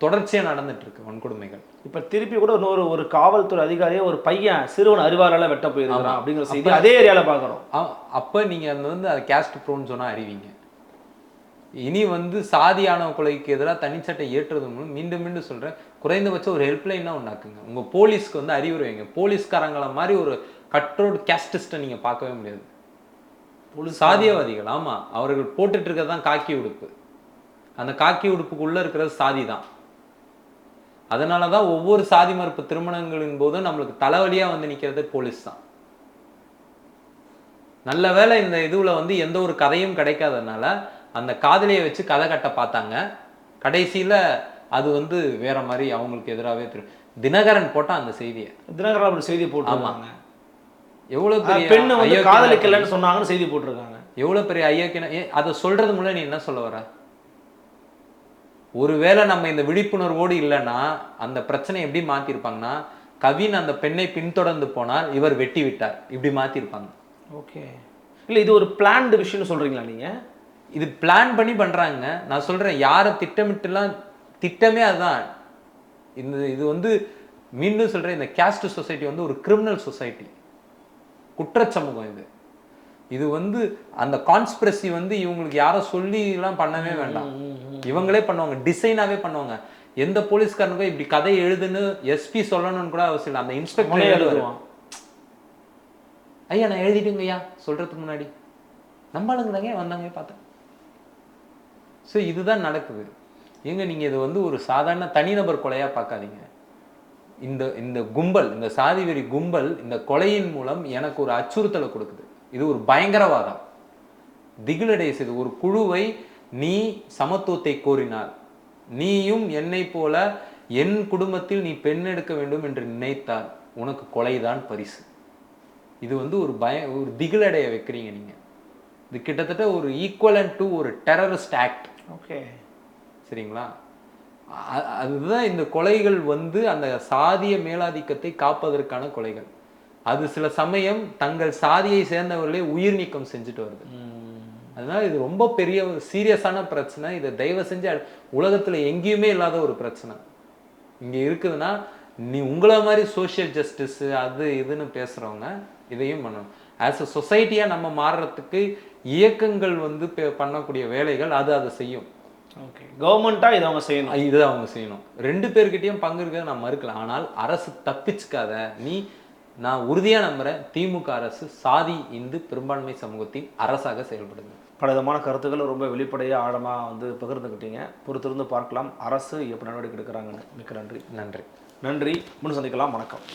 தொடர்ச்சியா நடந்துட்டு இருக்கு வன்கொடுமைகள். இப்ப திருப்பி கூட ஒரு காவல்துறை அதிகாரியே ஒரு பையன் சிறுவன் அறிவாளால வெட்ட போயிருக்கான் அப்படிங்கிற செய்தி அதே ஏரியால பாக்குறோம். அப்ப நீங்க அதை காஸ்ட் ப்ரோன் ஜோனா அறிவிங்க. இனி சாதி ஆணவ கொலைக்கு எதிராக தனிச்சட்டை ஏற்றுறது மூலம் மீண்டும் மீண்டும் சொல்றேன், குறைந்தபட்சம் ஒரு ஹெல்ப்லைனா ஒன்னாக்குங்க. உங்க போலீஸ்க்கு அறிவுரை வைங்க. போலீஸ்காரங்கள மாதிரி ஒரு கட்ரோட் கேஸ்டிஸ்ட்டை நீங்க பார்க்கவே முடியாது. சாதியவாதிகள், ஆமா, அவர்கள் போட்டுட்டு இருக்கிறதான் காக்கி உடுப்பு. அந்த காக்கி உடுப்புக்குள்ள இருக்கிறது சாதி தான். அதனாலதான் ஒவ்வொரு சாதி மறுப்பு திருமணங்களின் போதும் நம்மளுக்கு தலைவலியா நிக்கிறது போலீஸ் தான். நல்ல வேளை இந்த இதுல எந்த ஒரு கதையும் கிடைக்காதனால அந்த காதலியை வச்சு கதை கட்ட பார்த்தாங்க. கடைசியில அது வேற மாதிரி அவங்களுக்கு எதிராகவே தினகரன் போட்டா அந்த செய்தியை. தினகரன் ஒரு செய்தி போட்டாங்க. எவ்வளவு பெரிய பெண்ணு காதலிக்கலன்னு சொன்னாங்கன்னு செய்தி போட்டிருக்காங்க. எவ்வளவு பெரிய ஐயோக்கியம். அதை சொல்றது மூலம் நீ என்ன சொல்ல வர? ஒருவேளை நம்ம இந்த விழிப்புணர்வோடு இல்லைன்னா அந்த பிரச்சனை எப்படி மாத்திருப்பாங்கன்னா, கவின் அந்த பெண்ணை பின்தொடர்ந்து போனால் இவர் வெட்டி விட்டார், இப்படி மாத்திருப்பாங்க. ஓகே, இல்ல இது ஒரு பிளான்டு விஷயம்னு சொல்றீங்களா நீங்க? இது பிளான் பண்ணி பண்றாங்க. நான் சொல்றேன், யாரை திட்டமிட்டுலாம் திட்டமே அதுதான். இது மீண்டும் சொல்றேன், இந்த காஸ்ட் சொசைட்டி ஒரு கிரிமினல் சொசைட்டி, குற்ற சமூகம். இது அந்த கான்ஸ்பிரசி இவங்களுக்கு யாரும் சொல்லி எல்லாம் பண்ணவே வேண்டாம், இவங்களே பண்ணுவாங்க, டிசைனாவே பண்ணுவாங்க. எந்த போலீஸ்காரனுக்கும் இப்படி கதை எழுதுன்னு எஸ்பி சொல்லணும்னு கூட அவசியம் இல்லை. அந்த இன்ஸ்பெக்டர் எழுதுவான், ஐயா நான் எழுதிட்டுங்க ஐயா சொல்றதுக்கு முன்னாடி நம்பாளுங்க தாங்க வந்தாங்க பார்த்தேன். ஸோ இதுதான் நடக்குது. எங்க நீங்க இது ஒரு சாதாரண தனிநபர் கொலையா பார்க்காதீங்க. இந்த கும்பல், இந்த சாதி வெறி கும்பல் இந்த கொலையின் மூலம் எனக்கு ஒரு அச்சுறுத்தலை கொடுக்குது. இது ஒரு பயங்கரவாதம். திகிலடைய செய்து ஒரு குழுவை நீ சமத்துவத்தை கோரினார், நீயும் என்னை போல என் குடும்பத்தில் நீ பெண் எடுக்க வேண்டும் என்று நினைத்தால் உனக்கு கொலைதான் பரிசு. இது ஒரு திகிலடைய வைக்கிறீங்க நீங்க. இது கிட்டத்தட்ட ஒரு ஈக்குவலன்ட் டு ஒரு டெரரிஸ்ட் ஆக்ட். ஓகே, சரிங்களா? அதுதான் இந்த கொலைகள் அந்த சாதிய மேலாதிக்கத்தை காப்பதற்கான கொலைகள். அது சில சமயம் தங்கள் சாதியை சேர்ந்தவர்களே உயிர் நீக்கம் செஞ்சுட்டு வருது. அதனால இது ரொம்ப பெரிய ஒரு சீரியஸான பிரச்சனை. இதை தயவு செஞ்சு உலகத்துல எங்கேயுமே இல்லாத ஒரு பிரச்சனை இங்க இருக்குதுன்னா, நீ உங்களை மாதிரி சோசியல் ஜஸ்டிஸ் அது இதுன்னு பேசுறவங்க இதையும் பண்ணணும். ஆஸ் அ சொசைட்டியா நம்ம மாறுறதுக்கு இயக்கங்கள் பண்ணக்கூடிய வேலைகள் அதை செய்யும். ஓகே, கவர்மெண்டா இதை அவங்க செய்யணும், இது அவங்க செய்யணும். 2 பேர்கிட்டயும் பங்கு இருக்கிறத நான் மறுக்கலாம். ஆனால் அரசு தப்பிச்சுக்காத. நான் உறுதியா நம்புறேன், திமுக அரசு சாதி இந்து பெரும்பான்மை சமூகத்தின் அரசாக செயல்படுது. பலவிதமான கருத்துக்களை ரொம்ப வெளிப்படையாக ஆழமாக பகிர்ந்துக்கிட்டீங்க. பொறுத்திருந்து பார்க்கலாம் அரசு எப்படி நடவடிக்கை எடுக்கிறாங்கன்னு. மிக்க நன்றி. நன்றி. நன்றி. முன் சந்திக்கலாம். வணக்கம்.